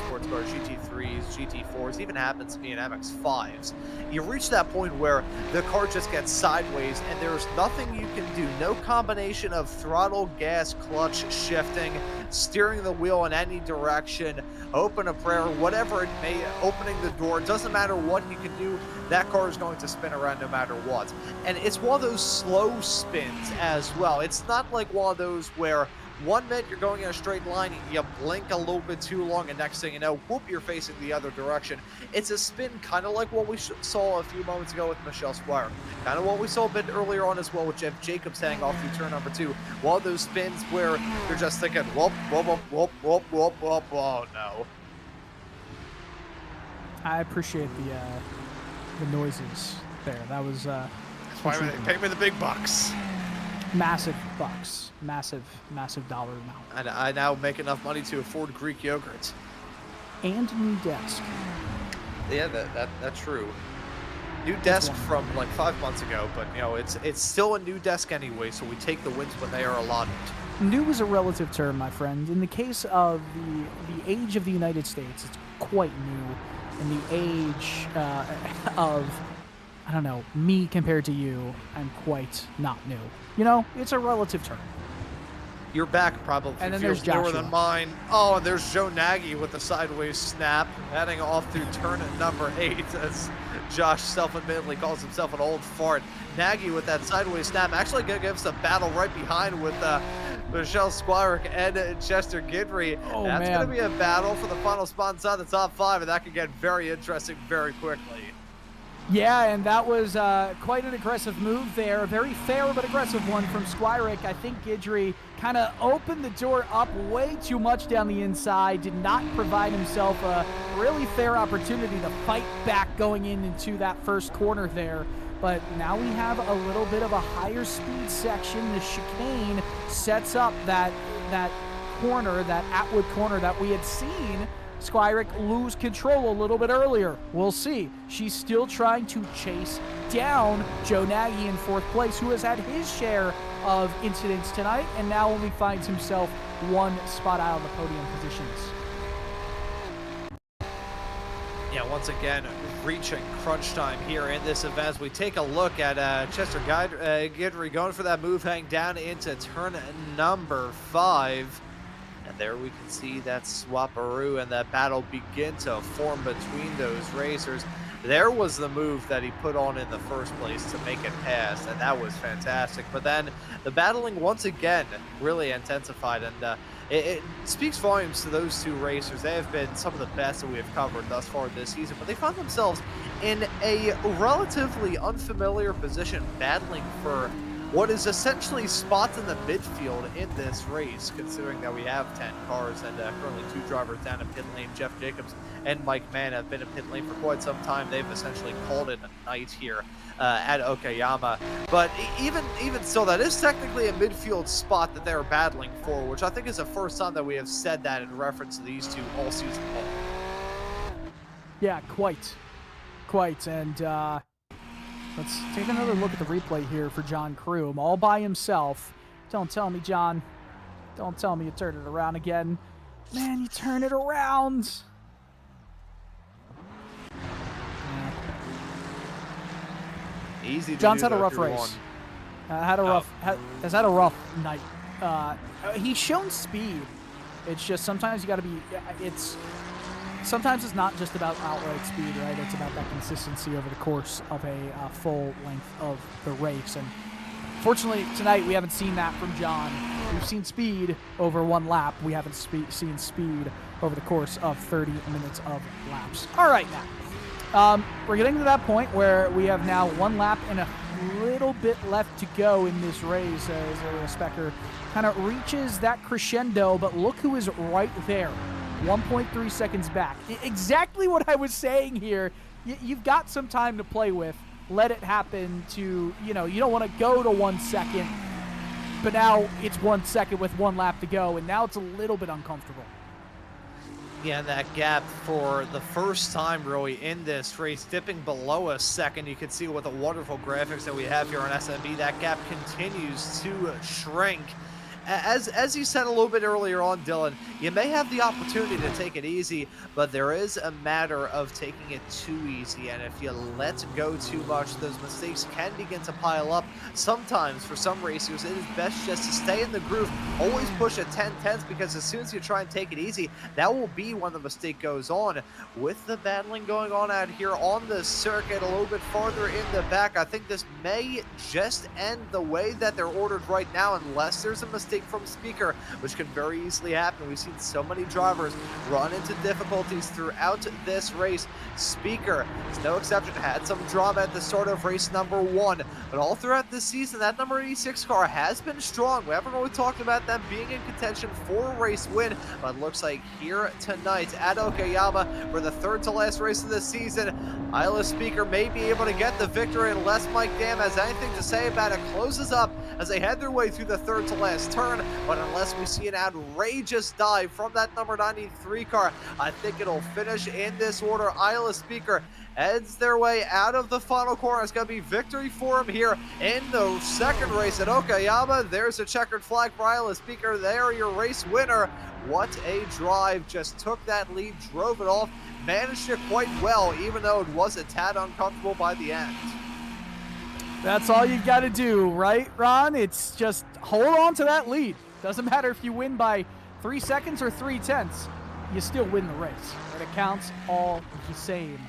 Speaker 2: sports cars, GT3s, GT4s, even happens to me in MX5s. You reach that point where the car just gets sideways and there's nothing you can do. No combination of throttle, gas, clutch, shifting, steering the wheel in any direction, open a prayer, whatever it may, opening the door, doesn't matter what you can do, that car is going to spin around no matter what. And it's one of those slow spins as well. It's not like one of those where 1 minute you're going in a straight line, you blink a little bit too long, and next thing you know, whoop, you're facing the other direction. It's a spin kind of like what we saw a few moments ago with Michelle Squire. Kind of what we saw a bit earlier on as well with Jeff Jacobs heading off through turn number 2. One of those spins where you're just thinking, whoop, whoop, whoop, whoop, whoop, whoop, whoop, oh no.
Speaker 3: I appreciate the noises there. That was
Speaker 2: That's why they pay me the big bucks.
Speaker 3: massive bucks, massive dollar amount.
Speaker 2: And I now make enough money to afford Greek yogurt.
Speaker 3: And a new desk.
Speaker 2: Yeah, that's true. New desk from like 5 months ago, but you know, it's still a new desk anyway, so we take the wins when they are allotted.
Speaker 3: New is a relative term, my friend. In the case of the age of the United States, it's quite new. In the age of, I don't know, me compared to you, I'm quite not new. You know, it's a relative term.
Speaker 2: Your back probably
Speaker 3: And then
Speaker 2: feels
Speaker 3: there's
Speaker 2: newer
Speaker 3: Joshua.
Speaker 2: than mine. Oh, and there's Joe Nagy with the sideways snap, heading off through turn number 8, as Josh self-admittedly calls himself an old fart. Nagy with that sideways snap, actually going to give us a battle right behind with Michelle Squire and Chester Guidry.
Speaker 3: Oh,
Speaker 2: That's
Speaker 3: man.
Speaker 2: going to be a battle for the final spot inside the top 5, and that could get very interesting very quickly.
Speaker 3: Yeah, and that was quite an aggressive move there. A very fair but aggressive one from Squirick. I think Guidry kind of opened the door up way too much down the inside, did not provide himself a really fair opportunity to fight back going into that first corner there. But now we have a little bit of a higher speed section. The chicane sets up that corner, that Atwood corner that we had seen Squirick lose control a little bit earlier. We'll see. She's still trying to chase down Joe Nagy in 4th place, who has had his share of incidents tonight and now only finds himself 1 spot out of the podium positions.
Speaker 2: Yeah, once again, reaching crunch time here in this event as we take a look at Chester Guidry going for that move, hang down into turn number 5. And there we can see that swaparoo and that battle begin to form between those racers. there was the move that he put on in the first place to make it pass, and that was fantastic. But then the battling once again really intensified, and it speaks volumes to those two racers. They have been some of the best that we have covered thus far this season, but they found themselves in a relatively unfamiliar position, battling for what is essentially spots in the midfield in this race, considering that we have 10 cars and currently 2 drivers down in pit lane. Jeff Jacobs and Mike Mann have been in pit lane for quite some time. They've essentially called it a night here at Okayama. But even so, that is technically a midfield spot that they're battling for, which I think is the first time that we have said that in reference to these two all season long.
Speaker 3: Yeah, quite. And let's take another look at the replay here for John Kroom, all by himself. Don't tell me, John. Don't tell me you turn it around again. Man, you turn it around.
Speaker 2: Easy to
Speaker 3: John's
Speaker 2: do,
Speaker 3: had a
Speaker 2: though,
Speaker 3: rough
Speaker 2: if you're
Speaker 3: race.
Speaker 2: one.
Speaker 3: Has had a rough night. He's shown speed. It's just sometimes you got to be. Sometimes it's not just about outright speed, right? It's about that consistency over the course of a full length of the race. And fortunately, tonight we haven't seen that from John. We've seen speed over one lap. We haven't seen speed over the course of 30 minutes of laps. All right, now. We're getting to that point where we have now one lap and a little bit left to go in this race as Specker kind of reaches that crescendo, but look who is right there. 1.3 seconds back. Exactly what I was saying here. You've got some time to play with. Let it happen to, you don't want to go to 1 second, but now it's 1 second with one lap to go, and now it's a little bit uncomfortable.
Speaker 2: Yeah, and that gap for the first time really in this race, dipping below a second. You can see with the wonderful graphics that we have here on SMB, that gap continues to shrink. As you said a little bit earlier on, Dylan, you may have the opportunity to take it easy, but there is a matter of taking it too easy, and if you let go too much, those mistakes can begin to pile up. Sometimes, for some racers, it is best just to stay in the groove, always push at 10/10, because as soon as you try and take it easy, that will be when the mistake goes on. With the battling going on out here on the circuit, a little bit farther in the back, I think this may just end the way that they're ordered right now, unless there's a mistake from Speaker, which can very easily happen. We've seen so many drivers run into difficulties throughout this race. Speaker is no exception. Had some drama at the start of race number 1, but all throughout this season, that number 86 car has been strong. We haven't really talked about them being in contention for a race win, but it looks like here tonight at Okayama for the third to last race of the season, Isla Speaker may be able to get the victory unless Mike Dam has anything to say about it. Closes up as they head their way through the third to last turn. But unless we see an outrageous dive from that number 93 car, I think it'll finish in this order. Isla Speaker heads their way out of the final corner. It's going to be victory for him here in the second race at Okayama. There's a checkered flag for Isla Speaker. There, your race winner. What a drive. Just took that lead, drove it off, managed it quite well, even though it was a tad uncomfortable by the end.
Speaker 3: That's all you've got to do, right, Ron? It's just hold on to that lead. Doesn't matter if you win by 3 seconds or 3/10, you still win the race. And it counts all the same.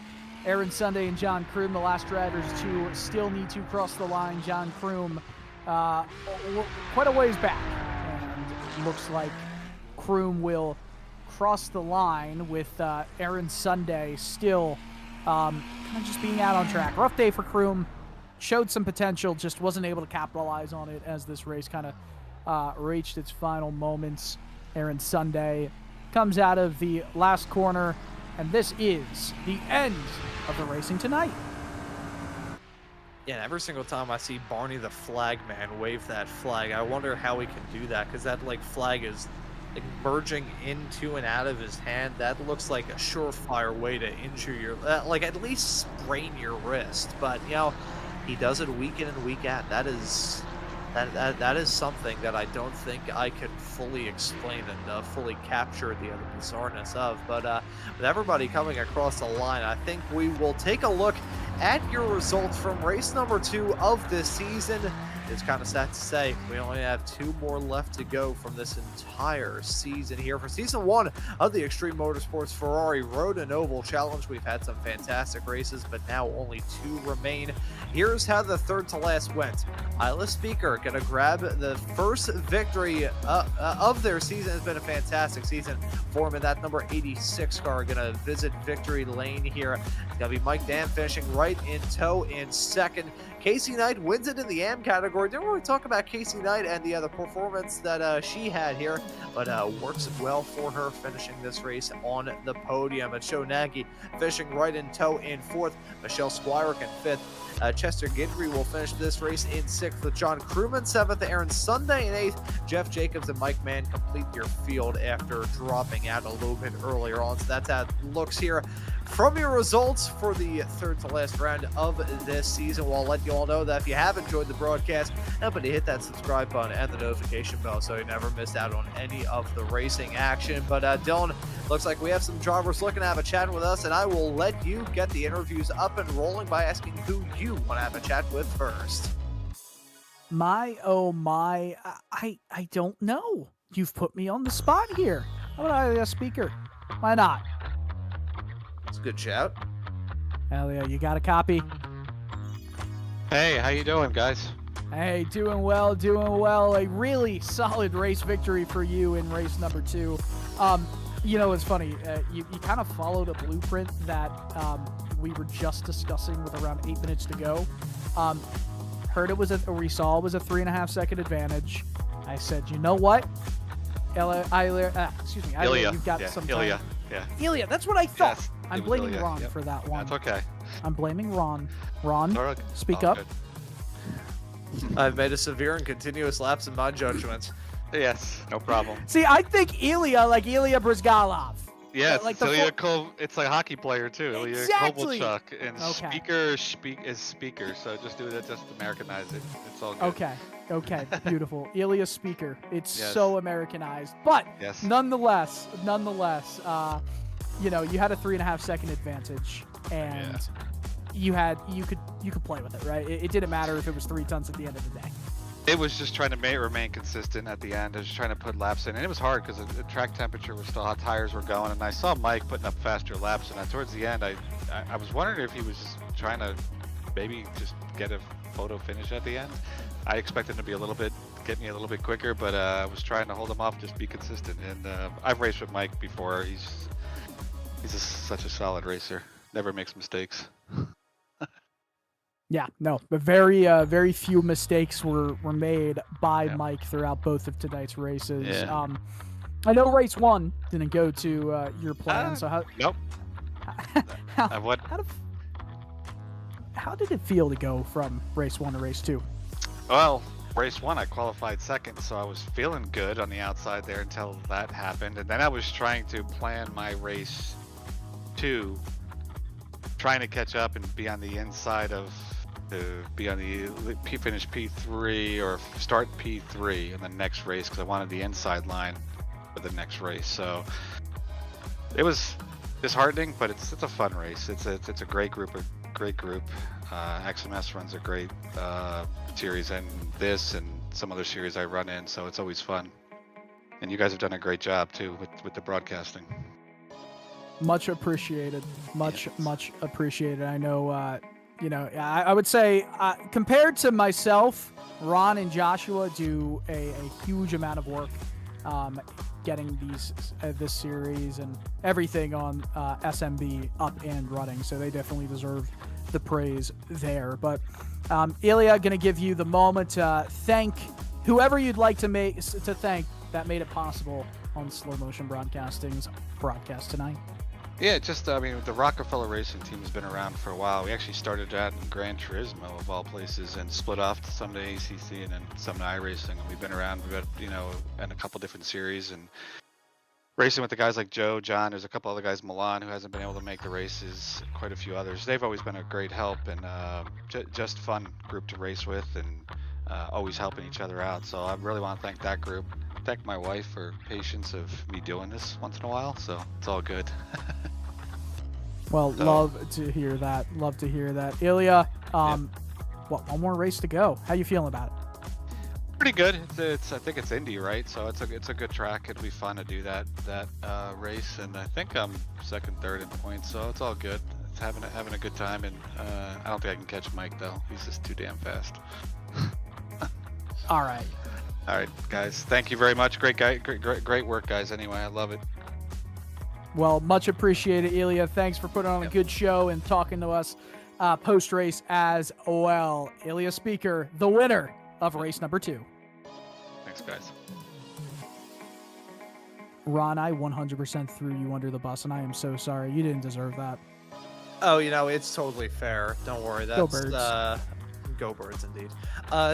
Speaker 3: Aaron Sunday and John Kroom, the last drivers to still need to cross the line. John Kroom quite a ways back. And looks like Kroom will cross the line with Aaron Sunday still kind of just being out on track. Rough day for Kroom. Showed some potential, just wasn't able to capitalize on it as this race kind of reached its final moments. Aaron Sunday comes out of the last corner, and this is the end of the racing tonight.
Speaker 2: Yeah, and every single time I see Barney the flag man wave that flag, I wonder how he can do that, because that flag is merging into and out of his hand. That looks like a surefire way to injure your, at least sprain your wrist. But he does it week in and week out. That is something that I don't think I could fully explain and fully capture the bizarreness of. But with everybody coming across the line, I think we will take a look at your results from race number 2 of this season. it's kind of sad to say we only have 2 more left to go from this entire season here. For season 1 of the Xtreme Motorsports Ferrari Road and Oval Challenge, we've had some fantastic races, but now only 2 remain. Here's how the third to last went. Isla Speaker gonna grab the first victory of their season. It's been a fantastic season for him in that number 86 car. Gonna visit victory lane here. It's gonna be Mike Dan finishing right in tow in second. Casey Knight wins it in the AM category. Didn't really talk about Casey Knight and the performance that she had here, but works well for her, finishing this race on the podium. And Joe Nagy finishing right in tow in fourth. Michelle Squirick in fifth. Chester Guidry will finish this race in 6th, with John Crewman 7th, Aaron Sunday in 8th. Jeff Jacobs and Mike Mann complete your field after dropping out a little bit earlier on. So that's how it looks here from your results for the third to last round of this season. Well, I'll let you all know that if you have enjoyed the broadcast, remember to hit that subscribe button and the notification bell so you never miss out on any of the racing action. But Dylan, looks like we have some drivers looking to have a chat with us, and I will let you get the interviews up and rolling by asking who you want to have a chat with first.
Speaker 3: My, oh my, I don't know. You've put me on the spot here. How about I a speaker? Why not?
Speaker 2: It's a good shout.
Speaker 3: Hell yeah, you got a copy?
Speaker 5: Hey, how you doing, guys?
Speaker 3: Hey, doing well, doing well. A really solid race victory for you in race number 2. You know, it's funny. You kind of followed a blueprint that we were just discussing with around 8 minutes to go. Heard it was we saw it was a 3.5 second advantage. I said, you know what? Excuse me,
Speaker 5: Ilya.
Speaker 3: You've got
Speaker 5: Yeah,
Speaker 3: some
Speaker 5: Ilya.
Speaker 3: time.
Speaker 5: Yeah.
Speaker 3: Ilya, that's what I thought.
Speaker 5: Yes,
Speaker 3: I'm
Speaker 5: it was
Speaker 3: blaming
Speaker 5: Ilya,
Speaker 3: Ron
Speaker 5: yep.
Speaker 3: for that one.
Speaker 5: That's okay.
Speaker 3: I'm blaming Ron. Ron,
Speaker 5: All right.
Speaker 3: speak
Speaker 5: All
Speaker 3: up.
Speaker 5: good.
Speaker 2: I've made a severe and continuous lapse in my judgment.
Speaker 5: Yes, no problem.
Speaker 3: See, I think Ilya, like Ilya Brizgalov.
Speaker 5: Yes,
Speaker 3: like
Speaker 5: it's
Speaker 3: the
Speaker 5: Ilya it's like a hockey player too.
Speaker 3: Exactly.
Speaker 5: Ilya Kovalchuk, and
Speaker 3: Okay.
Speaker 5: speaker is speaker, so just do it, just Americanize it. It's all good.
Speaker 3: Okay, beautiful. Ilya Speaker. It's
Speaker 5: Yes.
Speaker 3: so Americanized, but
Speaker 5: Yes.
Speaker 3: nonetheless, you know, you had a 3.5 second advantage, and you could play with it, right? It didn't matter if it was 3 tons at the end of the day.
Speaker 5: It was just trying to remain consistent at the end. I was just trying to put laps in, and it was hard because the track temperature was still hot, tires were going, and I saw Mike putting up faster laps, and towards the end, I was wondering if he was just trying to maybe just get a photo finish at the end. I expected him to be get me a little bit quicker, but I was trying to hold him off, just be consistent. And I've raced with Mike before. He's such a solid racer. Never makes mistakes.
Speaker 3: Yeah, no, but very few mistakes were made by Mike throughout both of tonight's races.
Speaker 5: Yeah.
Speaker 3: I know race 1 didn't go to your plan, so how?
Speaker 5: Nope.
Speaker 3: How did it feel to go from race 1 to race 2?
Speaker 5: Well, race 1 I qualified second, so I was feeling good on the outside there until that happened, and then I was trying to plan my race 2, trying to catch up and be on the inside of finish P3 or start P3 in the next race because I wanted the inside line for the next race. So it was disheartening, but it's a fun race. It's a great group. XMS runs a great series, and this and some other series I run in, so it's always fun. And you guys have done a great job too with the broadcasting.
Speaker 3: Much appreciated. Much appreciated. I know, you know, I would say compared to myself, Ron and Joshua do a huge amount of work getting this series and everything on SMB up and running. So they definitely deserve the praise there. But Ilya, going to give you the moment to thank whoever you'd like to thank that made it possible on Slow Motion Broadcasting's broadcast tonight.
Speaker 5: Yeah, just, I mean, the Rockefeller Racing team has been around for a while. We actually started out in Gran Turismo, of all places, and split off to some to ACC and then some to iRacing. And we've been around, in a couple different series and racing with the guys like Joe, John. There's a couple other guys, Milan, who hasn't been able to make the races, quite a few others. They've always been a great help and just fun group to race with and always helping each other out. So I really want to thank that group. Thank my wife for patience of me doing this once in a while, so it's all good.
Speaker 3: Well, love to hear that. Ilya, one more race to go. How you feeling about it?
Speaker 5: Pretty good. It's I think it's Indy, right? So it's a good track. It'll be fun to do that race, and I think I'm second, third in points, so it's all good. It's having a good time, and I don't think I can catch Mike though. He's just too damn fast.
Speaker 3: All right.
Speaker 5: All right, guys. Thank you very much. Great work, guys. Anyway, I love it.
Speaker 3: Well, much appreciated, Ilya. Thanks for putting on a good show and talking to us post-race as well. Ilya Speaker, the winner of race number 2.
Speaker 5: Thanks, guys.
Speaker 3: Ron, I 100% threw you under the bus, and I am so sorry. You didn't deserve that.
Speaker 2: Oh, it's totally fair. Don't worry. That's
Speaker 3: Go Birds.
Speaker 2: Go Birds, indeed.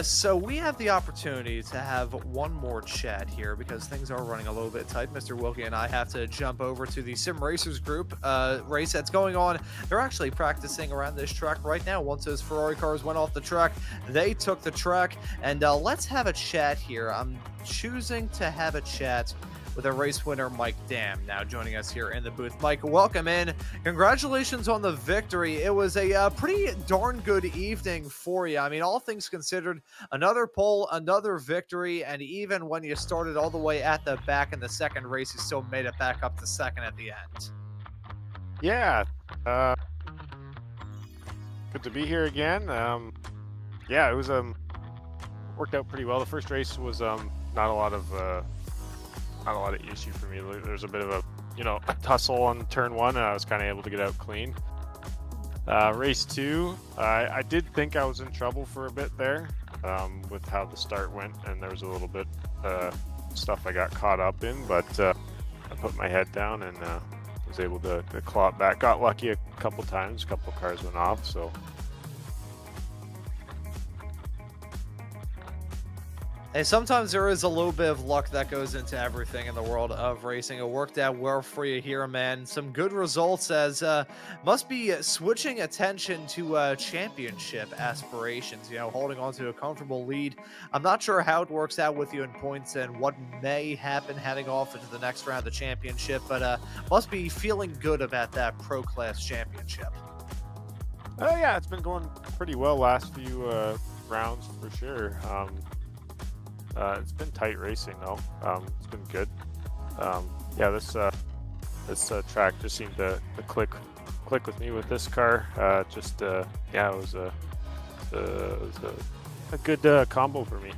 Speaker 2: So we have the opportunity to have one more chat here because things are running a little bit tight. Mr. Wilkie and I have to jump over to the Sim Racers group race that's going on. They're actually practicing around this track right now. Once those Ferrari cars went off the track, they took the track. And let's have a chat here. I'm choosing to have a chat with a race winner, Mike Dam, now joining us here in the booth. Mike, welcome in. Congratulations on the victory. It was a pretty darn good evening for you. I mean, all things considered, another pole, another victory, and even when you started all the way at the back in the second race, you still made it back up to second at the end.
Speaker 6: Yeah. Good to be here again. Yeah, it was worked out pretty well. The first race was not a lot of issue for me. There's a bit of a tussle on turn 1, and I was kind of able to get out clean. Race 2, I did think I was in trouble for a bit there with how the start went, and there was a little bit stuff I got caught up in, but I put my head down and was able to claw it back. Got lucky a couple times, a couple cars went off, so.
Speaker 2: And sometimes there is a little bit of luck that goes into everything in the world of racing. It worked out well for you here, man. Some good results as must be switching attention to championship aspirations, holding on to a comfortable lead. I'm not sure how it works out with you in points and what may happen heading off into the next round of the championship, but must be feeling good about that pro class championship.
Speaker 6: Oh yeah, it's been going pretty well last few rounds for sure. It's been tight racing though. It's been good. Yeah, this track just seemed to click with me with this car. Yeah, it was a good combo for me.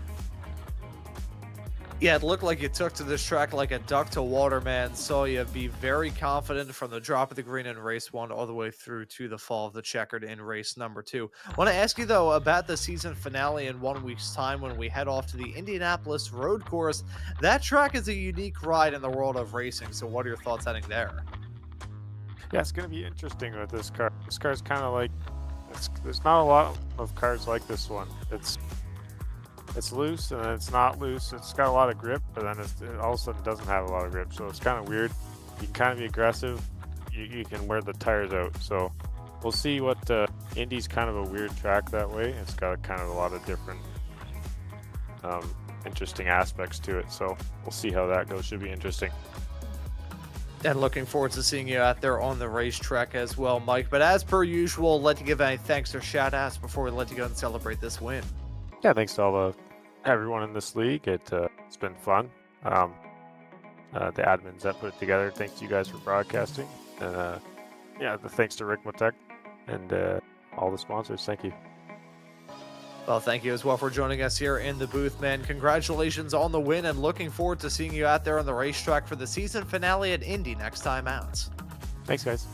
Speaker 2: Yeah, it looked like you took to this track like a duck to water, man. Saw you be very confident from the drop of the green in race 1 all the way through to the fall of the checkered in race number 2. I want to ask you, though, about the season finale in 1 week's time when we head off to the Indianapolis road course. That track is a unique ride in the world of racing, so what are your thoughts heading there?
Speaker 6: Yeah, it's going to be interesting with this car. This car's kind of like, there's not a lot of cars like this one. It's loose and then it's not loose. It's got a lot of grip, but then it all of a sudden doesn't have a lot of grip. So it's kind of weird. You can kind of be aggressive. You can wear the tires out. So we'll see what Indy's kind of a weird track that way. It's got kind of a lot of different interesting aspects to it. So we'll see how that goes. Should be interesting.
Speaker 2: And looking forward to seeing you out there on the racetrack as well, Mike. But as per usual, let you give any thanks or shout outs before we let you go and celebrate this win.
Speaker 6: Yeah, thanks to everyone in this league. It's been fun. The admins that put it together. Thanks to you guys for broadcasting. And thanks to Ricmotech and all the sponsors. Thank you.
Speaker 2: Well, thank you as well for joining us here in the booth, man. Congratulations on the win and looking forward to seeing you out there on the racetrack for the season finale at Indy next time out.
Speaker 6: Thanks, guys.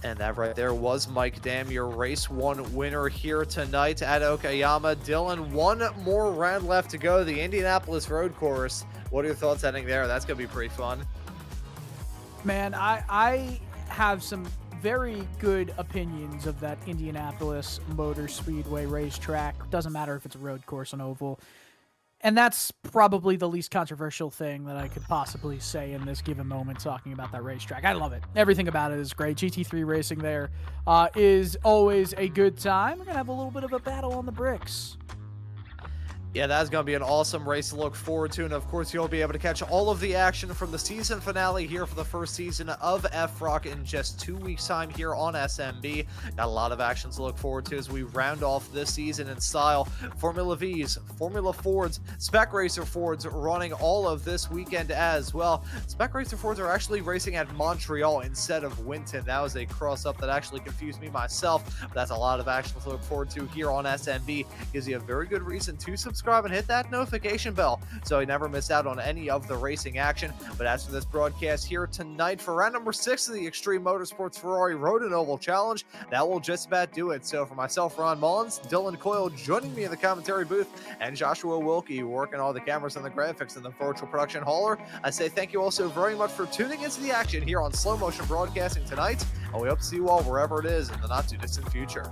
Speaker 2: And that right there was Mike Dam, your race 1 winner here tonight at Okayama. Dylan, one more round left to go, the Indianapolis road course. What are your thoughts heading there? That's going to be pretty fun.
Speaker 3: Man, I have some very good opinions of that Indianapolis Motor Speedway racetrack. Doesn't matter if it's a road course, an oval. And that's probably the least controversial thing that I could possibly say in this given moment talking about that racetrack. I love it. Everything about it is great. GT3 racing there is always a good time. We're going to have a little bit of a battle on the bricks.
Speaker 2: Yeah, that's going to be an awesome race to look forward to. And of course, you'll be able to catch all of the action from the season finale here for the first season of FROC in just 2 weeks' time here on SMB. Got a lot of action to look forward to as we round off this season in style. Formula Vs, Formula Fords, Spec Racer Fords running all of this weekend as well. Spec Racer Fords are actually racing at Montreal instead of Winton. That was a cross-up that actually confused me myself. But that's a lot of action to look forward to here on SMB. Gives you a very good reason to subscribe and hit that notification bell so you never miss out on any of the racing action. But as for this broadcast here tonight for round number 6 of the Xtreme Motorsports Ferrari Road Oval Challenge, that will just about do it. So for myself, Ron Maunz, Dylan Coyle joining me in the commentary booth, and Joshua Wilkie working all the cameras and the graphics in the virtual production hauler, I say thank you all so very much for tuning into the action here on Slow Motion Broadcasting tonight, and we hope to see you all wherever it is in the not too distant future.